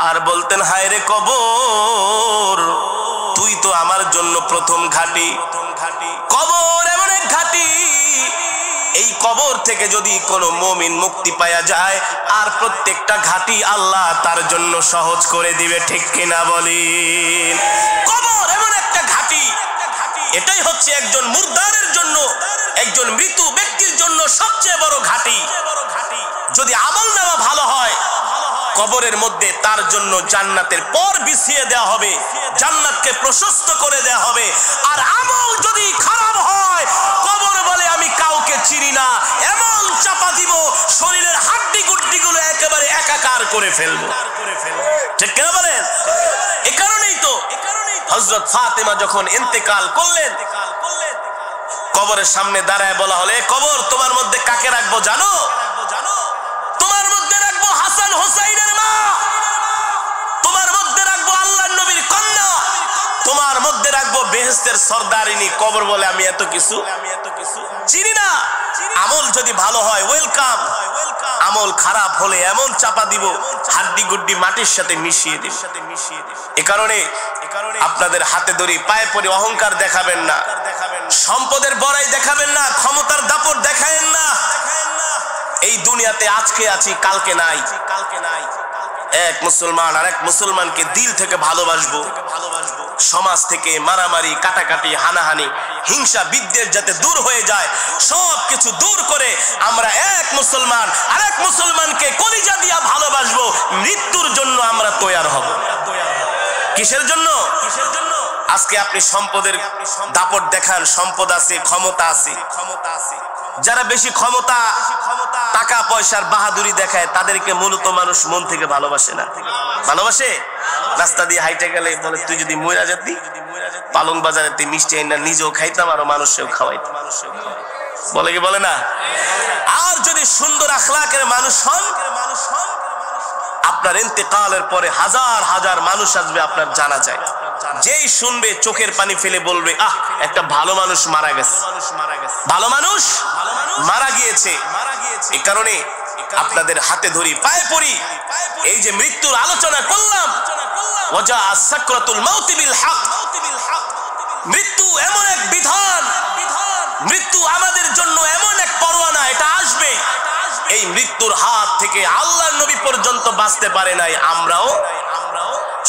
আর বলতেন, হায় রে কবর, তুই তো আমার জন্য প্রথম ঘাঁটি। কবর এমন এক ঘাঁটি, এই কবর থেকে যদি কোনো মুমিন মুক্তি পাওয়া যায় আর প্রত্যেকটা ঘাঁটি আল্লাহ তার জন্য সহজ করে দিবে। ঠিক কিনা বলেন? কবর এমন একটা ঘাঁটি, এটাই হচ্ছে একজন মুর্দারের জন্য, একজন মৃত ব্যক্তির জন্য সবচেয়ে বড় ঘাঁটি। যদি আমল নামা ভালো হয়, কবরের মধ্যে তার জন্য জান্নাতের পর বিছিয়ে দেওয়া হবে, জান্নাতকে প্রশস্ত করে দেওয়া হবে। আর আমল যদি খারাপ হয়, কবর বলে আমি কাউকে চিনি না, এমন চাপা দিব শরীরের হাড্ডি গুড্ডিগুলো একেবারে একাকার করে ফেলবো। ঠিক কিনা বলেন? এই কারণেই তো হযরত ফাতেমা যখন ইন্তেকাল করলেন, কবরের সামনে দাঁড়ায় বলা হলে, কবর তোমার মধ্যে কাকে রাখবো জানো? তোমার মধ্যে রাখবো হাসান হোসাইনের মা, তোমার মধ্যে রাখবো আল্লাহর নবীর কন্যা, তোমার মধ্যে রাখবো বেহেশতের সরদারিনী। কবর বলে আমি এত কিছু চিনি না। আমল যদি ভালো হয় ওয়েলকাম, আমল খারাপ হলে এমন চাপা দিব হাড্ডি গুড্ডি মাটির সাথে মিশিয়ে দিব। এ কারণে আপনাদের হাতে ধরি পায়ে পড়ে অহংকার দেখাবেন না, সম্পদের বড়াই দেখাবেন না, ক্ষমতার দাপট দেখাবেন না। এই দুনিয়াতে আজকে আছি কালকে নাই। এক মুসলমান আর এক মুসলমানকে দিল থেকে ভালোবাসবো। সমাজ থেকে মারামারি, কাটাকাটি, হানাহানি, হিংসা, বিদ্বেষ যাতে দূর হয়ে যায়, সব কিছু দূর করে আমরা এক মুসলমান আর এক মুসলমানকে কলিজা দিয়া ভালোবাসবো। মৃত্যুর জন্য আমরা তৈয়ার হব। কিসের জন্য? আজকে আপনি সম্পদের দাপট দেখান, সম্পদ আছে, ক্ষমতা আছে। যারা বেশি ক্ষমতা, টাকা পয়সার বাহাদুরি দেখায় তাদেরকে মূলত মানুষ মন থেকে ভালোবাসে না। ভালোবাসে? রাস্তা দিয়ে হাইটে গেলে বলে, তুই যদি মইরা যেতি পালং বাজারে তুই মিষ্টি আইনা নিজেও খাইতাম আর মানুষেও খাওয়াইতাম। বলে কি বলে না? আর যদি সুন্দর আখলাকের মানুষ হন, আপনার ইন্তেকালের পরে হাজার হাজার মানুষ আসবে আপনার জানাজায়। যেই শুনবে চোখের পানি ফেলে বলবে, আহ, একটা ভালো মানুষ মারা গেছে, ভালো মানুষ মারা গিয়েছে। এই কারণে আপনাদের হাতে ধরি, পায়ে পড়ি। এই যে মৃত্যুর আলোচনা করলাম, ওয়াজা সাকরাতুল মাউত বিল হক, মৃত্যু এমন এক বিধান, মৃত্যু আমাদের জন্য এমন এক পরোয়ানা, এটা আসবে। এই মৃত্যুর হাত থেকে আল্লাহর নবী পর্যন্ত বাঁচতে পারে নাই। আমরাও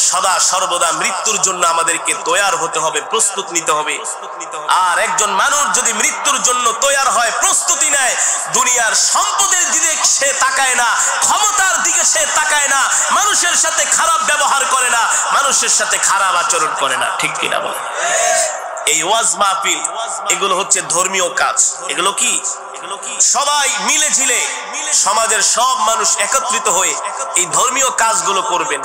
সদা সর্বদা মৃত্যুর জন্য আমাদেরকে তৈয়ার হতে হবে, প্রস্তুত নিতে হবে। আর একজন মানুষ যদি মৃত্যুর জন্য তৈয়ার হয়, প্রস্তুতি নেয়, দুনিয়ার সম্পদের দিকে সে তাকায় না, ক্ষমতার দিকে সে তাকায় না, মানুষের সাথে খারাপ ব্যবহার করে না, মানুষের সাথে খারাপ আচরণ করে না। ঠিক কিনা বলে? এই ওয়াজ মাহফিল এগুলো হচ্ছে ধর্মীয় কাজ। এগুলো কি? সবাই মিলে ঝিলে সমাজের সব মানুষ একত্রিত হয়ে এই ধর্মীয় কাজগুলো করবেন।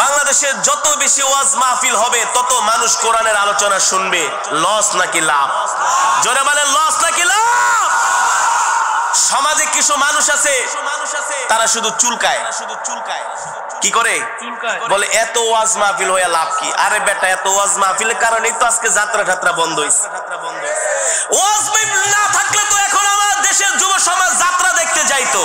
বাংলাদেশের যত বেশি ওয়াজ মাহফিল হবে তত মানুষ কোরআনের আলোচনা শুনবে। লস নাকি লাভ? জোরে বলেন, লস নাকি লাভ? সমাজে কিছু মানুষ আছে তারা শুধু চুলকায়। কি করে? বলে এত ওয়াজ মাহফিল হয়ে লাভ কি? আরে বেটা, এত ওয়াজ মাহফিলের কারণেই তো আজকে যাত্রা ঠাত্রা বন্ধ হয়েছে। ওয়াজ মাহফিল না থাকলে তো এখন আমার দেশের যুব সমাজ যাত্রা দেখতে যাইতো।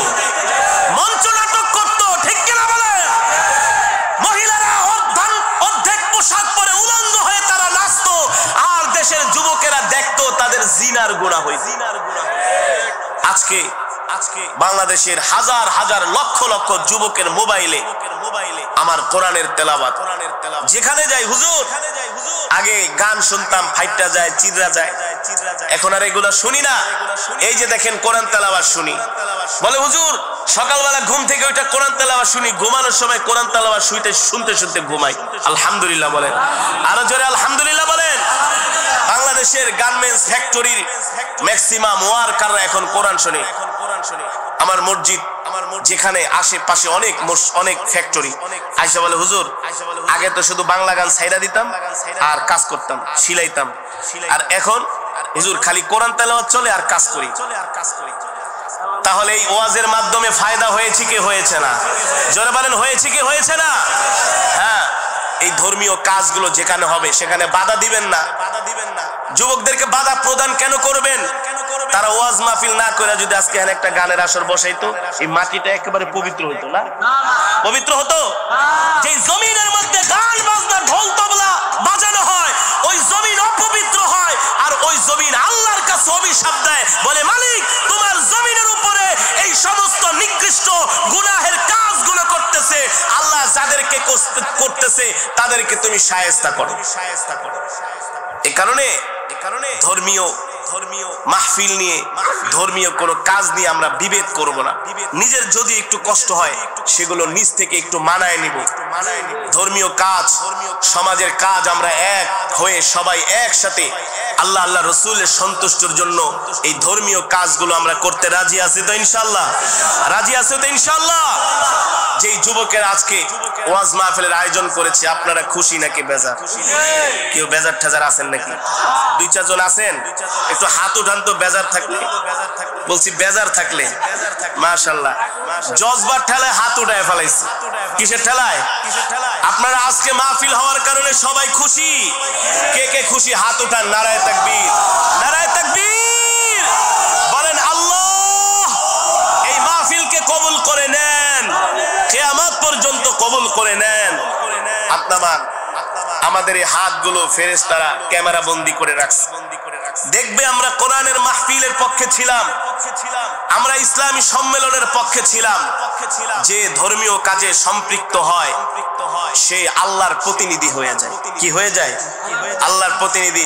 বাংলাদেশের হাজার হাজার লক্ষ লক্ষ যুবকের মোবাইলে আমার কোরআনের তেলাওয়াত। যেখানে যাই হুজুর, আগে গান শুনতাম, ফাইটটা যায়, চিদরা যায়, এখন আর এগুলা শুনি না। এই যে দেখেন কোরআন তেলাওয়াত শুনি, বলে হুজুর সকালবেলা ঘুম থেকে ওইটা কোরআন তেলাওয়াত শুনি, ঘুমানোর সময় কোরআন তেলাওয়াত শুনতে শুনতে ঘুমাই। আলহামদুলিল্লাহ বলেন, আরো জোরে আলহামদুলিল্লাহ বলেন। বাংলাদেশের গার্মেন্টস ফ্যাক্টরির ম্যাক্সিমাম ওয়ার্কাররা এখন কোরআন শুনে। আমার মসজিদ যেখানে আশেপাশে অনেক ফ্যাক্টরি, আইসা বলে হুজুর আগে তো শুধু বাংলা গান ছাইরা দিতাম আর কাজ করতাম, সিলাইতাম, আর এখন হুজুর খালি কোরআন তেলাওয়াত চলে আর কাজ করি। তাহলে এই ওয়াজের মাধ্যমে ফায়দা হয়েছে কি হয়েছে না? জোরে বলেন, হয়েছে কি হয়েছে না? হ্যাঁ, এই ধর্মীয় কাজগুলো যেখানে হবে সেখানে বাধা দিবেন না। যুবকদেরকে বাধা প্রদান কেন করবেন? তারা ওয়াজ মাহফিল না করে যদি আজকে একটা গানের আসর বসাইতো, এই মাটিটা একেবারে পবিত্র হতো না? পবিত্র হতো? যে জমিনের মধ্যে গান বাজনা ঢোল তবলা বাজানো হয়, ওই জমিন অপবিত্র হয়, আর ওই জমিন আল্লাহর কাছে অভিশাপ দেয়, বলে মালিক তোমার জমিনের উপরে এই সমস্ত নিকৃষ্ট গুনাহের কাজগুলো করতেছে, আল্লাহ যাদেরকে করতেছে তাদেরকে তুমি শায়েস্তা করো। এই কারণে ধর্মীয় মাহফিল নিয়ে, ধর্মীয় কোন কাজ নিয়ে আমরা বিভেদ করব না। নিজের যদি একটু কষ্ট হয় সেগুলো নিজ থেকে একটু মানায় নিব। ধর্মীয় কাজ, সমাজের কাজ আমরা এক হয়ে সবাই একসাথে আল্লাহ আল্লাহ রসুলের সন্তুষ্টির জন্য এই ধর্মীয় কাজগুলো আমরা করতে রাজি আছি তো ইনশাআল্লাহ? রাজি আছে তো ইনশাআল্লাহ? যেই যুবকের আজকে ওয়াজ মাহফিলের আয়োজন করেছে, আপনারা খুশি নাকি বেজার? কেউ বেজার ঠেজার আছেন নাকি? দুই চারজন আছেন? একটু হাত উঠান তো বেজার থাকলে। বলছি বেজার থাকলে। মাশাআল্লাহ, জজবার ঠেলায় হাত উঠায় ফেলাইছে। কিসের ঠেলায়? আপনারা আজকে মাহফিল হওয়ার কারণে সবাই খুশি। কে কে খুশি হাত উঠান। নারায়ে তাকবীর, নারায়ে তাকবীর বলেন। আল্লাহ এই মাহফিলকে কবুল করে নেন, কিয়ামত পর্যন্ত কবুল করে নেন। আপনারা আমাদের এই হাতগুলো ফেরেশতারা ক্যামেরা বন্দী করে রাখছে, দেখবে আমরা কোরআনের মাহফিলের পক্ষে ছিলাম, আমরা ইসলামী সম্মেলনের পক্ষে ছিলাম। যে ধর্মীয় কাজে সম্পৃক্ত হয় সে আল্লাহর প্রতিনিধি হয়ে যায়। কি হয়ে যায়? আল্লাহর প্রতিনিধি।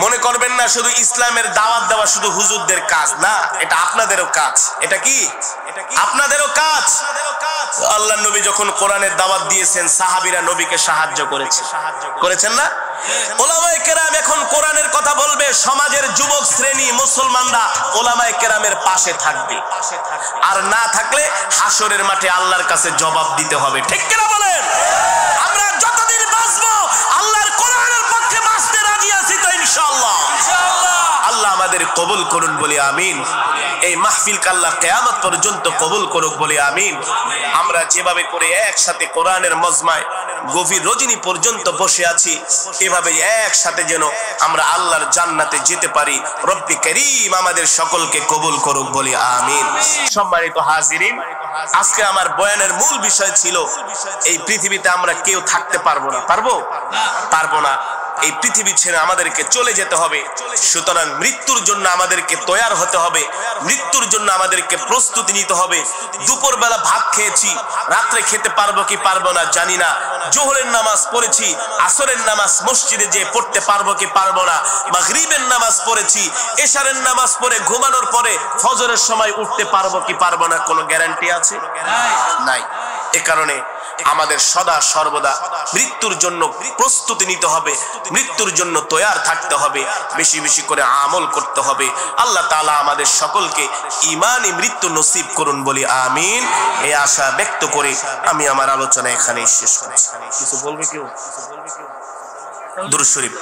মনে করবেন না শুধু ইসলামের দাওয়াত দেওয়া শুধু হুজুরদের কাজ না, এটা আপনাদেরও কাজ। এটা কি? আপনাদেরও কাজ। আল্লাহর নবী যখন কোরআনের দাওয়াত দিয়েছেন, সাহাবীরা নবীকে সাহায্য করেছেন না? ওলামায়ে কেরাম এখন কোরআনের কথা বলবে, সমাজের যুবক শ্রেণী মুসলমানরা ওলামায়ে কেরামের পাশে থাকবে, আর না থাকলে হাসরের মাঠে আল্লাহর কাছে জবাব দিতে হবে। ঠিক কিনা বলেন? আমরা যতদিন বাঁচবো আল্লাহর কোরআনের পক্ষে বাঁচতে রাজি আছি তো ইনশাআল্লাহ? আল্লাহ আমাদের কবুল করুন বলি আমিন। এই মাহফিলকে আল্লাহ কিয়ামত পর্যন্ত কবুল করুক বলি আমিন। আমরা যেভাবে করে একসাথে কোরআনের মজমায় গভীর রজনী পর্যন্ত বসে আছি, এভাবে একসাথে যেন আমরা আল্লাহর জান্নাতে যেতে পারি। রব্বি কারীম আমাদের সকলকে কবুল করুক বলি আমিন। সম্মানিত হাজিরিন, আজকে আমার বয়ানের মূল বিষয় ছিল এই পৃথিবীতে আমরা কেউ থাকতে পারবো না। পারবো না। এই পৃথিবী ছেড়ে আমাদেরকে চলে যেতে হবে। সুতরাং মৃত্যুর জন্য আমাদেরকে তৈয়ার হতে হবে, মৃত্যুর জন্য আমাদেরকে প্রস্তুতি নিতে হবে। দুপুর বেলা ভাত খেয়েছি, রাত্রে খেতে পারবো কি পারবো না জানি না। জোহরের নামাজ পড়েছি, আসরের নামাজ মসজিদে যেয়ে পড়তে পারবো কি পারবো না। মাগরিবের নামাজ পড়েছি, এশারের নামাজ পড়ে ঘুমানোর পরে ফজরের সময় উঠতে পারবো কি পারবো না, কোনো গ্যারান্টি আছে? নাই। এ কারণে আমাদের সদা সর্বদা মৃত্যুর জন্য প্রস্তুতি নিতে হবে, মৃত্যুর জন্য তৈয়ার থাকতে হবে, বেশি বেশি করে আমল করতে হবে। আল্লাহ তাআলা আমাদের সকলকে ঈমানি মৃত্যু নসিব করুন বলি আমিন। এই আশা ব্যক্ত করে আমি আমার আলোচনা এখানেই শেষ করছি। কিছু বলবে কেউ? দুরূদ শরীফ।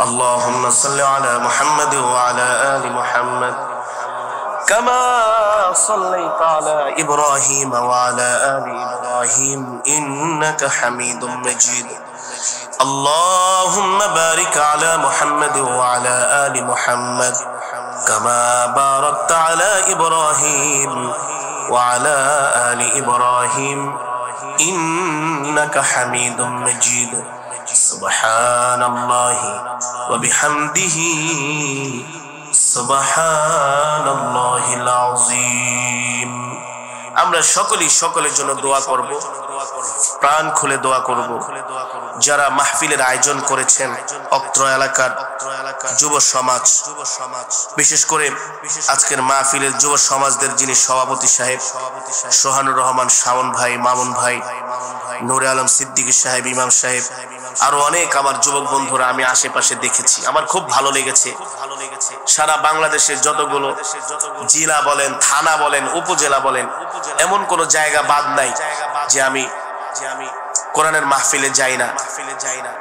আল্লাহুম্মা সাল্লি আলা মুহাম্মাদ ওয়া আলা আলি মুহাম্মাদ كما صليت على إبراهيم وعلى آل إبراهيم إنك حميد مجيد اللهم بارك على محمد وعلى آل محمد كما باركت على إبراهيم وعلى آل إبراهيم إنك حميد مجيد سبحان الله وبحمده সুবহানাল্লাহিল আযীম। আমরা সকলের জন্য দোয়া করব, প্রাণ খুলে দোয়া করব। যারা মাহফিলের আয়োজন করেছেন অত্র এলাকার যুব সমাজ, বিশেষ করে আজকের মাহফিলের যুব সমাজদের যিনি সভাপতি সাহেব সোহানুর রহমান শাওন ভাই, মামুন ভাই, নূরে আলম সিদ্দিকী সাহেব, ইমাম সাহেব, আরো অনেক আমার যুবক বন্ধুরা আমি আশেপাশে দেখেছি, আমার খুব ভালো লেগেছে। সারা বাংলাদেশের যতগুলো জেলা বলেন, থানা বলেন, উপজেলা বলেন, এমন কোন জায়গা বাদ নাই যে আমি কোরআনের মাহফিলে যাই না।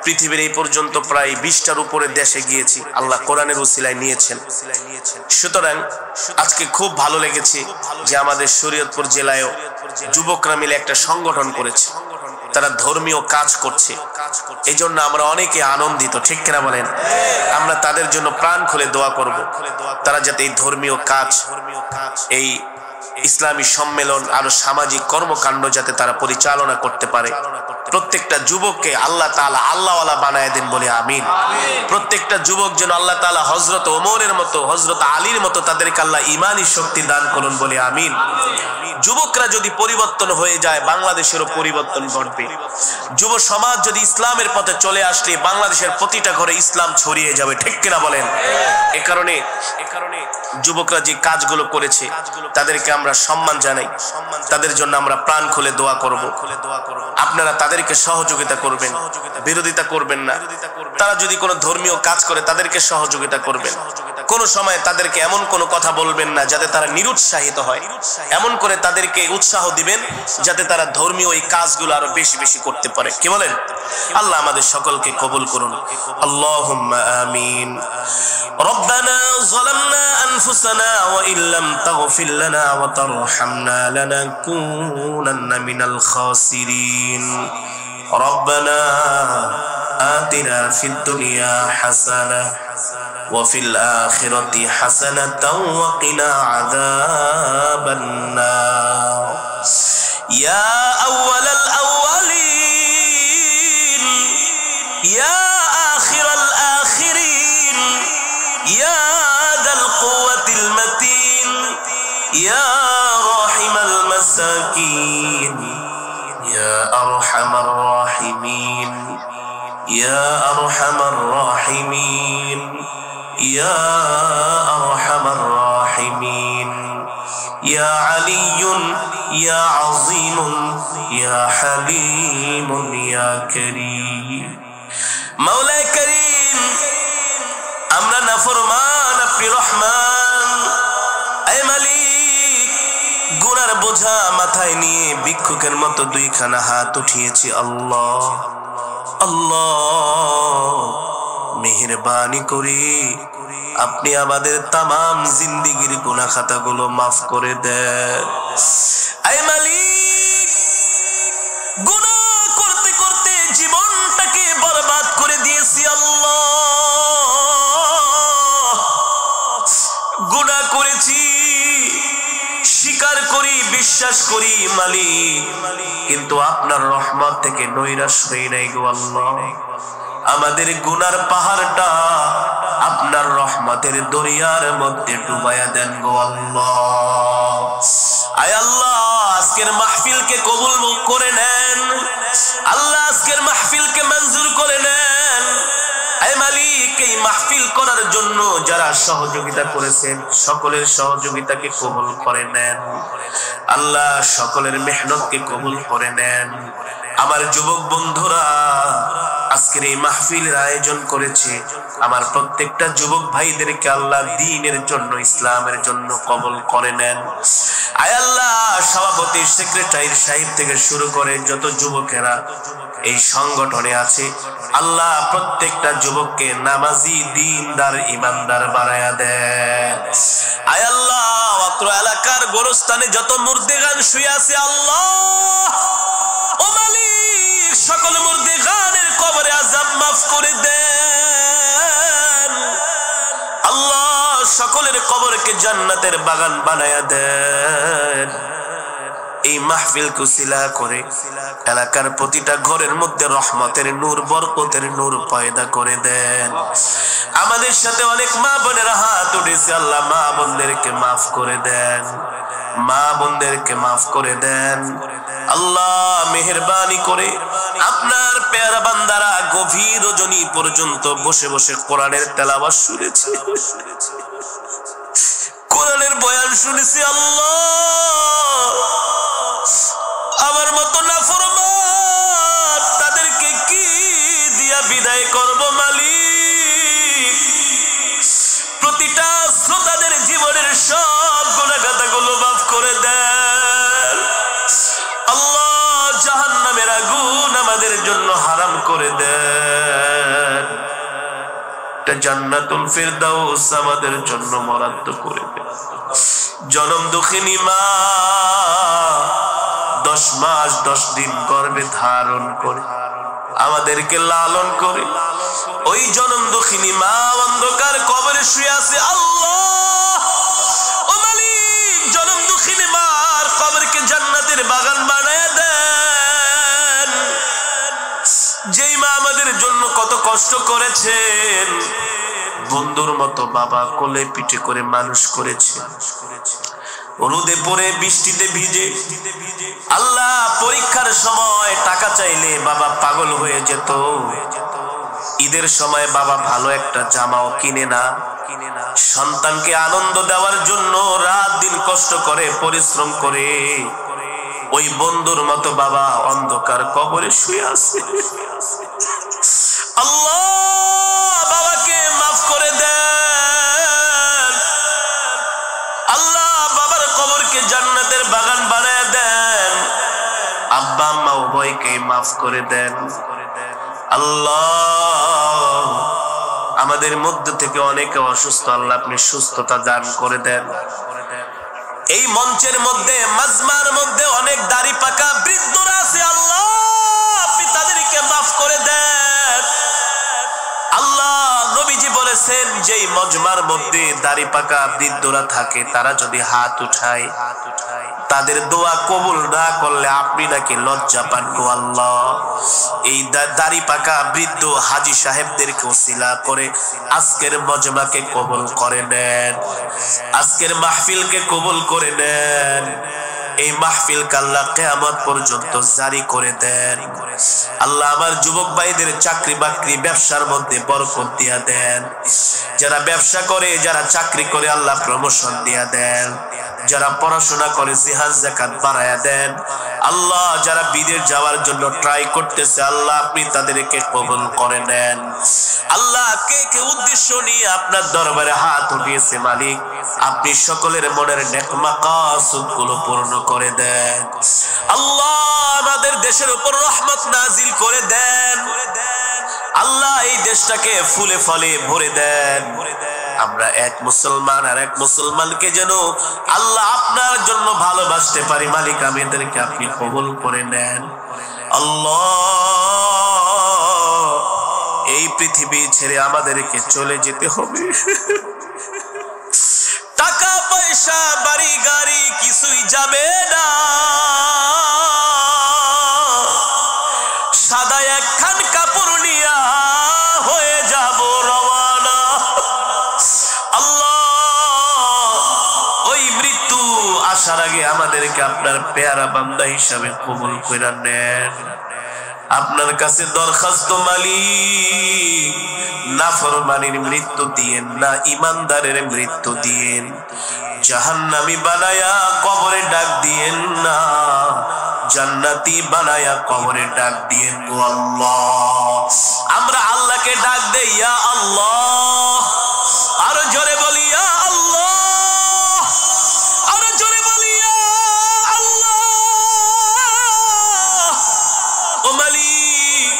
পৃথিবীর এই পর্যন্ত প্রায় 20টার উপরে দেশে গিয়েছি, আল্লাহ কোরআনের উসিলায় নিয়েছেন। সুতরাং আজকে খুব ভালো লেগেছে যে আমাদের শরীয়তপুর জেলায়ও যুবকরা মিলে একটা সংগঠন করেছে, তারা ধর্মীয় কাজ করছে। এই জন্য আমরা অনেকে আনন্দিত, ঠিক কিনা বলেন? আমরা তাদের জন্য প্রাণ খুলে দোয়া করব, তারা যাতে এই ধর্মীয় কাজ, এই ইসলামী সম্মেলন, আরো সামাজিক কর্মকাণ্ড যাতে তারা পরিচালনা করতে পারে। প্রত্যেকটা যুবককে আল্লাহ তাআলা আল্লাহওয়ালা বানায় দেন বলে আমিন। প্রত্যেকটা যুবক যেন আল্লাহ তাআলা হযরত ওমরের মতো, হযরত আলীর মতো তাদেরকে আল্লাহ ঈমানী শক্তি দান করুন বলে আমিন। যুবকরা যদি পরিবর্তন হয়ে যায়, বাংলাদেশেরও পরিবর্তন ঘটবে। যুব সমাজ যদি ইসলামের পথে চলে আসলে বাংলাদেশের প্রতিটা ঘরে ইসলাম ছড়িয়ে যাবে, ঠিক কিনা বলেন? এ কারণে যুবকরা যে কাজগুলো করেছে তাদেরকে আমরা সম্মান জানাই, তাদের জন্য আমরা প্রাণ খুলে দোয়া করব। আপনারা তাদেরকে সহযোগিতা করবেন, বিরোধিতা করবেন না। তারা যদি কোনো ধর্মীয় কাজ করে তাদেরকে সহযোগিতা করবেন। কোন সময় তাদেরকে এমন কোনো কথা বলবেন না যাতে তারা নিরুৎসাহিত হয়, এমন করে তাদেরকে উৎসাহ দিবেন যাতে তারা ধর্মীয় এই কাজগুলো আরো বেশি বেশি করতে পারে। কি বলেন? আল্লাহ আমাদের সকলকে কবুল করুন, আল্লাহুম্মা আমিন। রব্বানা যালামনা আনফুসানা ওয়া ইল্লাম তাগফির লানা ওয়া তারহামনা লানাকুনান্না মিনাল খাসিরিন। রব্বানা আতিনা ফিদ দুনিয়া হাসানাহ وفي الآخرة حسنة وقنا عذاب النار يا أول الأولين يا آخر الآخرين يا ذا القوة المتين يا راحم المساكين يا أرحم الراحمين يا أرحم الراحمين يا أرحم الراحمين يا علي يا عظيم يا حليم يا كريم مولاي كريم আমরা নাফরমান, আপনি রহমান। আয় মালিক, গুনার বোঝা মাথায় নিয়ে ভিক্ষুকের মতো দুইখানা হাত উঠিয়েছি। আল্লাহ আল্লাহ, মেহেরবানি করে আপনি আমাদের তামাম জিন্দেগির গুনাহ খাতাগুলো মাফ করে দেন। আয় মালিক, গুনাহ করতে করতে জীবনটাকে বরবাদ করে দিয়েছি। আল্লাহ, গুনাহ করেছি, স্বীকার করি, বিশ্বাস করি মালিক, কিন্তু আপনার রহমত থেকে নৈরাশ হই নাই গো আল্লাহ। আমাদের গুনার পাহাড়টা আপনার রহমতের দরিয়ার মধ্যে ডুবাইয়া দেন গো আল্লাহ। আয় আল্লাহ, আজকের মাহফিলকে কবুল করে নেন। আল্লাহ, আজকের মাহফিলকে মঞ্জুর করে নেন। আয় মালিক, এই মাহফিল করার জন্য যারা সহযোগিতা করেছেন সকলের সহযোগিতাকে কবুল করে নেন। আল্লাহ, সকলের মেহনতকে কবুল করে নেন। আমার যুবক বন্ধুরা আজকের এই মাহফিলের আয়োজন করেছে, আমার প্রত্যেকটা যুবক ভাইদেরকে আল্লাহ দ্বীনের জন্য, ইসলামের জন্য কবুল করে নেন। আয় আল্লাহ, সভাপতি, সেক্রেটারি সাহেব থেকে শুরু করে যত যুবকেরা এই সংগঠনে আছে, আল্লাহ প্রত্যেকটা যুবককে নামাজি, দ্বীনদার, ঈমানদার বানায়া দেন। আয় আল্লাহ, অত্র এলাকার গোরস্থানে যত মুর্দেগান শুয়ে আছে, আল্লাহ ও মালিক, সকল মুর্দেগানের কবরে আযাব মাফ করে দেন। আল্লাহ, সকলের কবরকে জান্নাতের বাগান বানায়া দেন। এই মাহফিলকে উসিলা করে এলাকার প্রতিটা ঘরের মধ্যে রহমতের নূর, বরকতের নূর পয়দা করে দেন। আমাদের সাথে অনেক মা বোনেরা হাত উঠেছে, আল্লাহ মা বোনদেরকে মাফ করে দেন, মা বোনদেরকে মাফ করে দেন। আল্লাহ মেহেরবানি করে আপনার পেয়ারা বান্দারা গভীর রজনী পর্যন্ত বসে বসে কোরআনের তেলাওয়াত শুনেছে, কোরআনের বয়ান শুনেছি। আল্লাহ আমার মতো নাফরমান তাদেরকে কি দিয়া বিদায় করব মালিক? প্রতিটা শ্রোতাদের জীবনের সব গুনাহগাতাগুলো মাফ করে দেন। আল্লাহ জাহান্নামের আগুন আমাদের জন্য হারাম করে দেন, জান্নাতুল ফিরদাউস আমাদের জন্য বরাদ্দ করে দেন। জনম দুঃখিনী মা 10 মাস 10 দিন গর্ভে ধারণ করে আমাদেরকে লালন করে ওই জনম দুঃখিনী মা অন্ধকার কবরে শুয়ে আছে। আল্লাহ ও মালিক, জনম দুঃখিনী মার কবরকে জান্নাতের বাগান বানায় দেন। যেই মা আমাদের জন্য কত কষ্ট করেছেন, বন্ধুর মতো বাবা কোলে পিঠে করে মানুষ করেছেন, রোদে পড়ে বৃষ্টিতে ভিজে। আল্লাহ পরীক্ষার সময় টাকা চাইলে বাবা পাগল হয়ে যেত, ঈদের সময় বাবা ভালো একটা জামাও কিনে না। সন্তানকে আনন্দ দেওয়ার জন্য রাত দিন কষ্ট করে পরিশ্রম করে ওই বন্ধুর মতো বাবা অন্ধকার কবরে শুয়ে আছে। আল্লাহ বাবাকে মাফ করে দেন। আল্লাহ বাবার কবরকে জান্নাতের বাগান বানায় দেন। আব্বা আম্মা উভয়কে মাফ করে দেন। আল্লাহ আমাদের মধ্য থেকে অনেকে অসুস্থ, আল্লাহ আপনি সুস্থতা দান করে দেন। এই মঞ্চের মধ্যে মাজমার মধ্যে অনেক দাড়ি পাকা বৃদ্ধরা আছে, আল্লাহ আপনি তাদেরকে মাফ করে দেন। আল্লাহ নবীজি বলেছেন যেই মজমার মধ্যে দাড়ি পাকা বৃদ্ধরা থাকে তারা যদি হাত উঠায় তাদের দোয়া কবুল না করলে আপনি নাকি লজ্জা পান গো আল্লাহ। এই দাড়ি পাকা বৃদ্ধ হাজী সাহেবদেরকে ওসিলা করে আজকের মজমাকে কবুল করে নেন, আজকের মাহফিলকে কবুল করে নেন। এই মাহফিলকে আল্লাহ কিয়ামত পর্যন্ত জারি করে দেন। আল্লাহ আমার যুবক ভাইদের চাকরি বাকরি ব্যবসার মধ্যে বরকত দিয়া দেন। যারা ব্যবসা করে, যারা চাকরি করে আল্লাহ প্রমোশন দিয়া দেন। যারা পড়াশোনা করে জিহাদ যাকাত বাড়ায়া দেন। আল্লাহ যারা বিদেশ যাওয়ার জন্য ট্রাই করতেছে আল্লাহ আপনি তাদেরকে কবুল করে নেন। আল্লাহ কে কে উদ্দেশ্য নিয়ে আপনার দরবারে হাত উঠিয়েছে মালিক আপনি সকলের মনের নেক মাকাসুদগুলো পূর্ণ করে দেন। আল্লাহ আমাদের দেশের উপর রহমত নাজিল করে দেন। আল্লাহ এই দেশটাকে ফুলে ফলে ভরে দেন। আমরা এক মুসলমান আর এক মুসলমানকে যেন আল্লাহ আপনার জন্য ভালোবাসতে পারি মালিক আমাদেরকে আপনি কবুল করে নেন। আল্লাহ এই পৃথিবী ছেড়ে আমাদেরকে চলে যেতে হবে। টাকা পয়সা বাড়ি গাড়ি কিছুই যাবে না, সাদা একখান কাপড় নিয়া হয়ে যাব রওয়ানা। আল্লাহ ওই মৃত্যু আসার আগে আমাদেরকে আপনার পেয়ারা বান্দা হিসাবে কবুল করে নেন। আপনার কাছে দরখাস্ত মালিক নাফরমানির মৃত্যু দিয়েন না, ইমানদারের মৃত্যু দিয়েন। জাহান্নামী বানায়া কবরে ডাক দিয়েন না, জান্নাতি বানায়া কবরে ডাক দিয়েন গো আল্লাহ। আমরা আল্লাহকে ডাক দেই ইয়া আল্লাহ, আরো জোরে বলি ইয়া আল্লাহ, আরো জোরে বলি ইয়া আল্লাহ। ও মালিক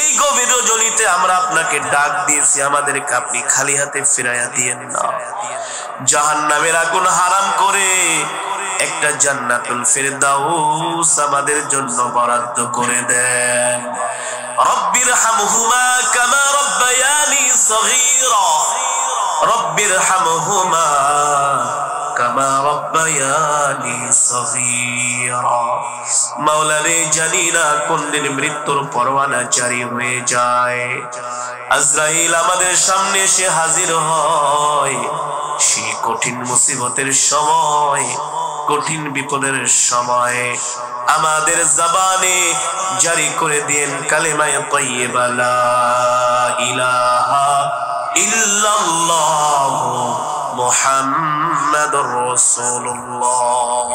এই গভীর রজনীতে আমরা আপনাকে ডাক দিয়েছি, আমাদেরকে আপনি খালি হাতে ফিরাইয়া দিয়েন না। জাহান্নামের আগুন হারাম করে একটা জান্নাতুল ফিরদাউস আমাদের জন্য বরাদ্দ করে দেন। রব্বিরহামহুমা কামা রব্বায়ানি সগীরা, রব্বিরহামহুমা কামা রাব্বায়ানি সগীরা। মাওলা রে, জানি না কোন দিন মৃত্যুর পরোয়ানা জারি হয়ে যায়। আজরাইল আমাদের সামনে এসে হাজির হয় সেই কঠিন মুসিবতের সময়, কঠিন বিপদের সময়। আমাদের জবানে জারি করে দেন কালেমায়ে তাইয়্যিবা লা ইলাহা ইল্লাল্লাহু মুহাম্মাদুর রাসূলুল্লাহ।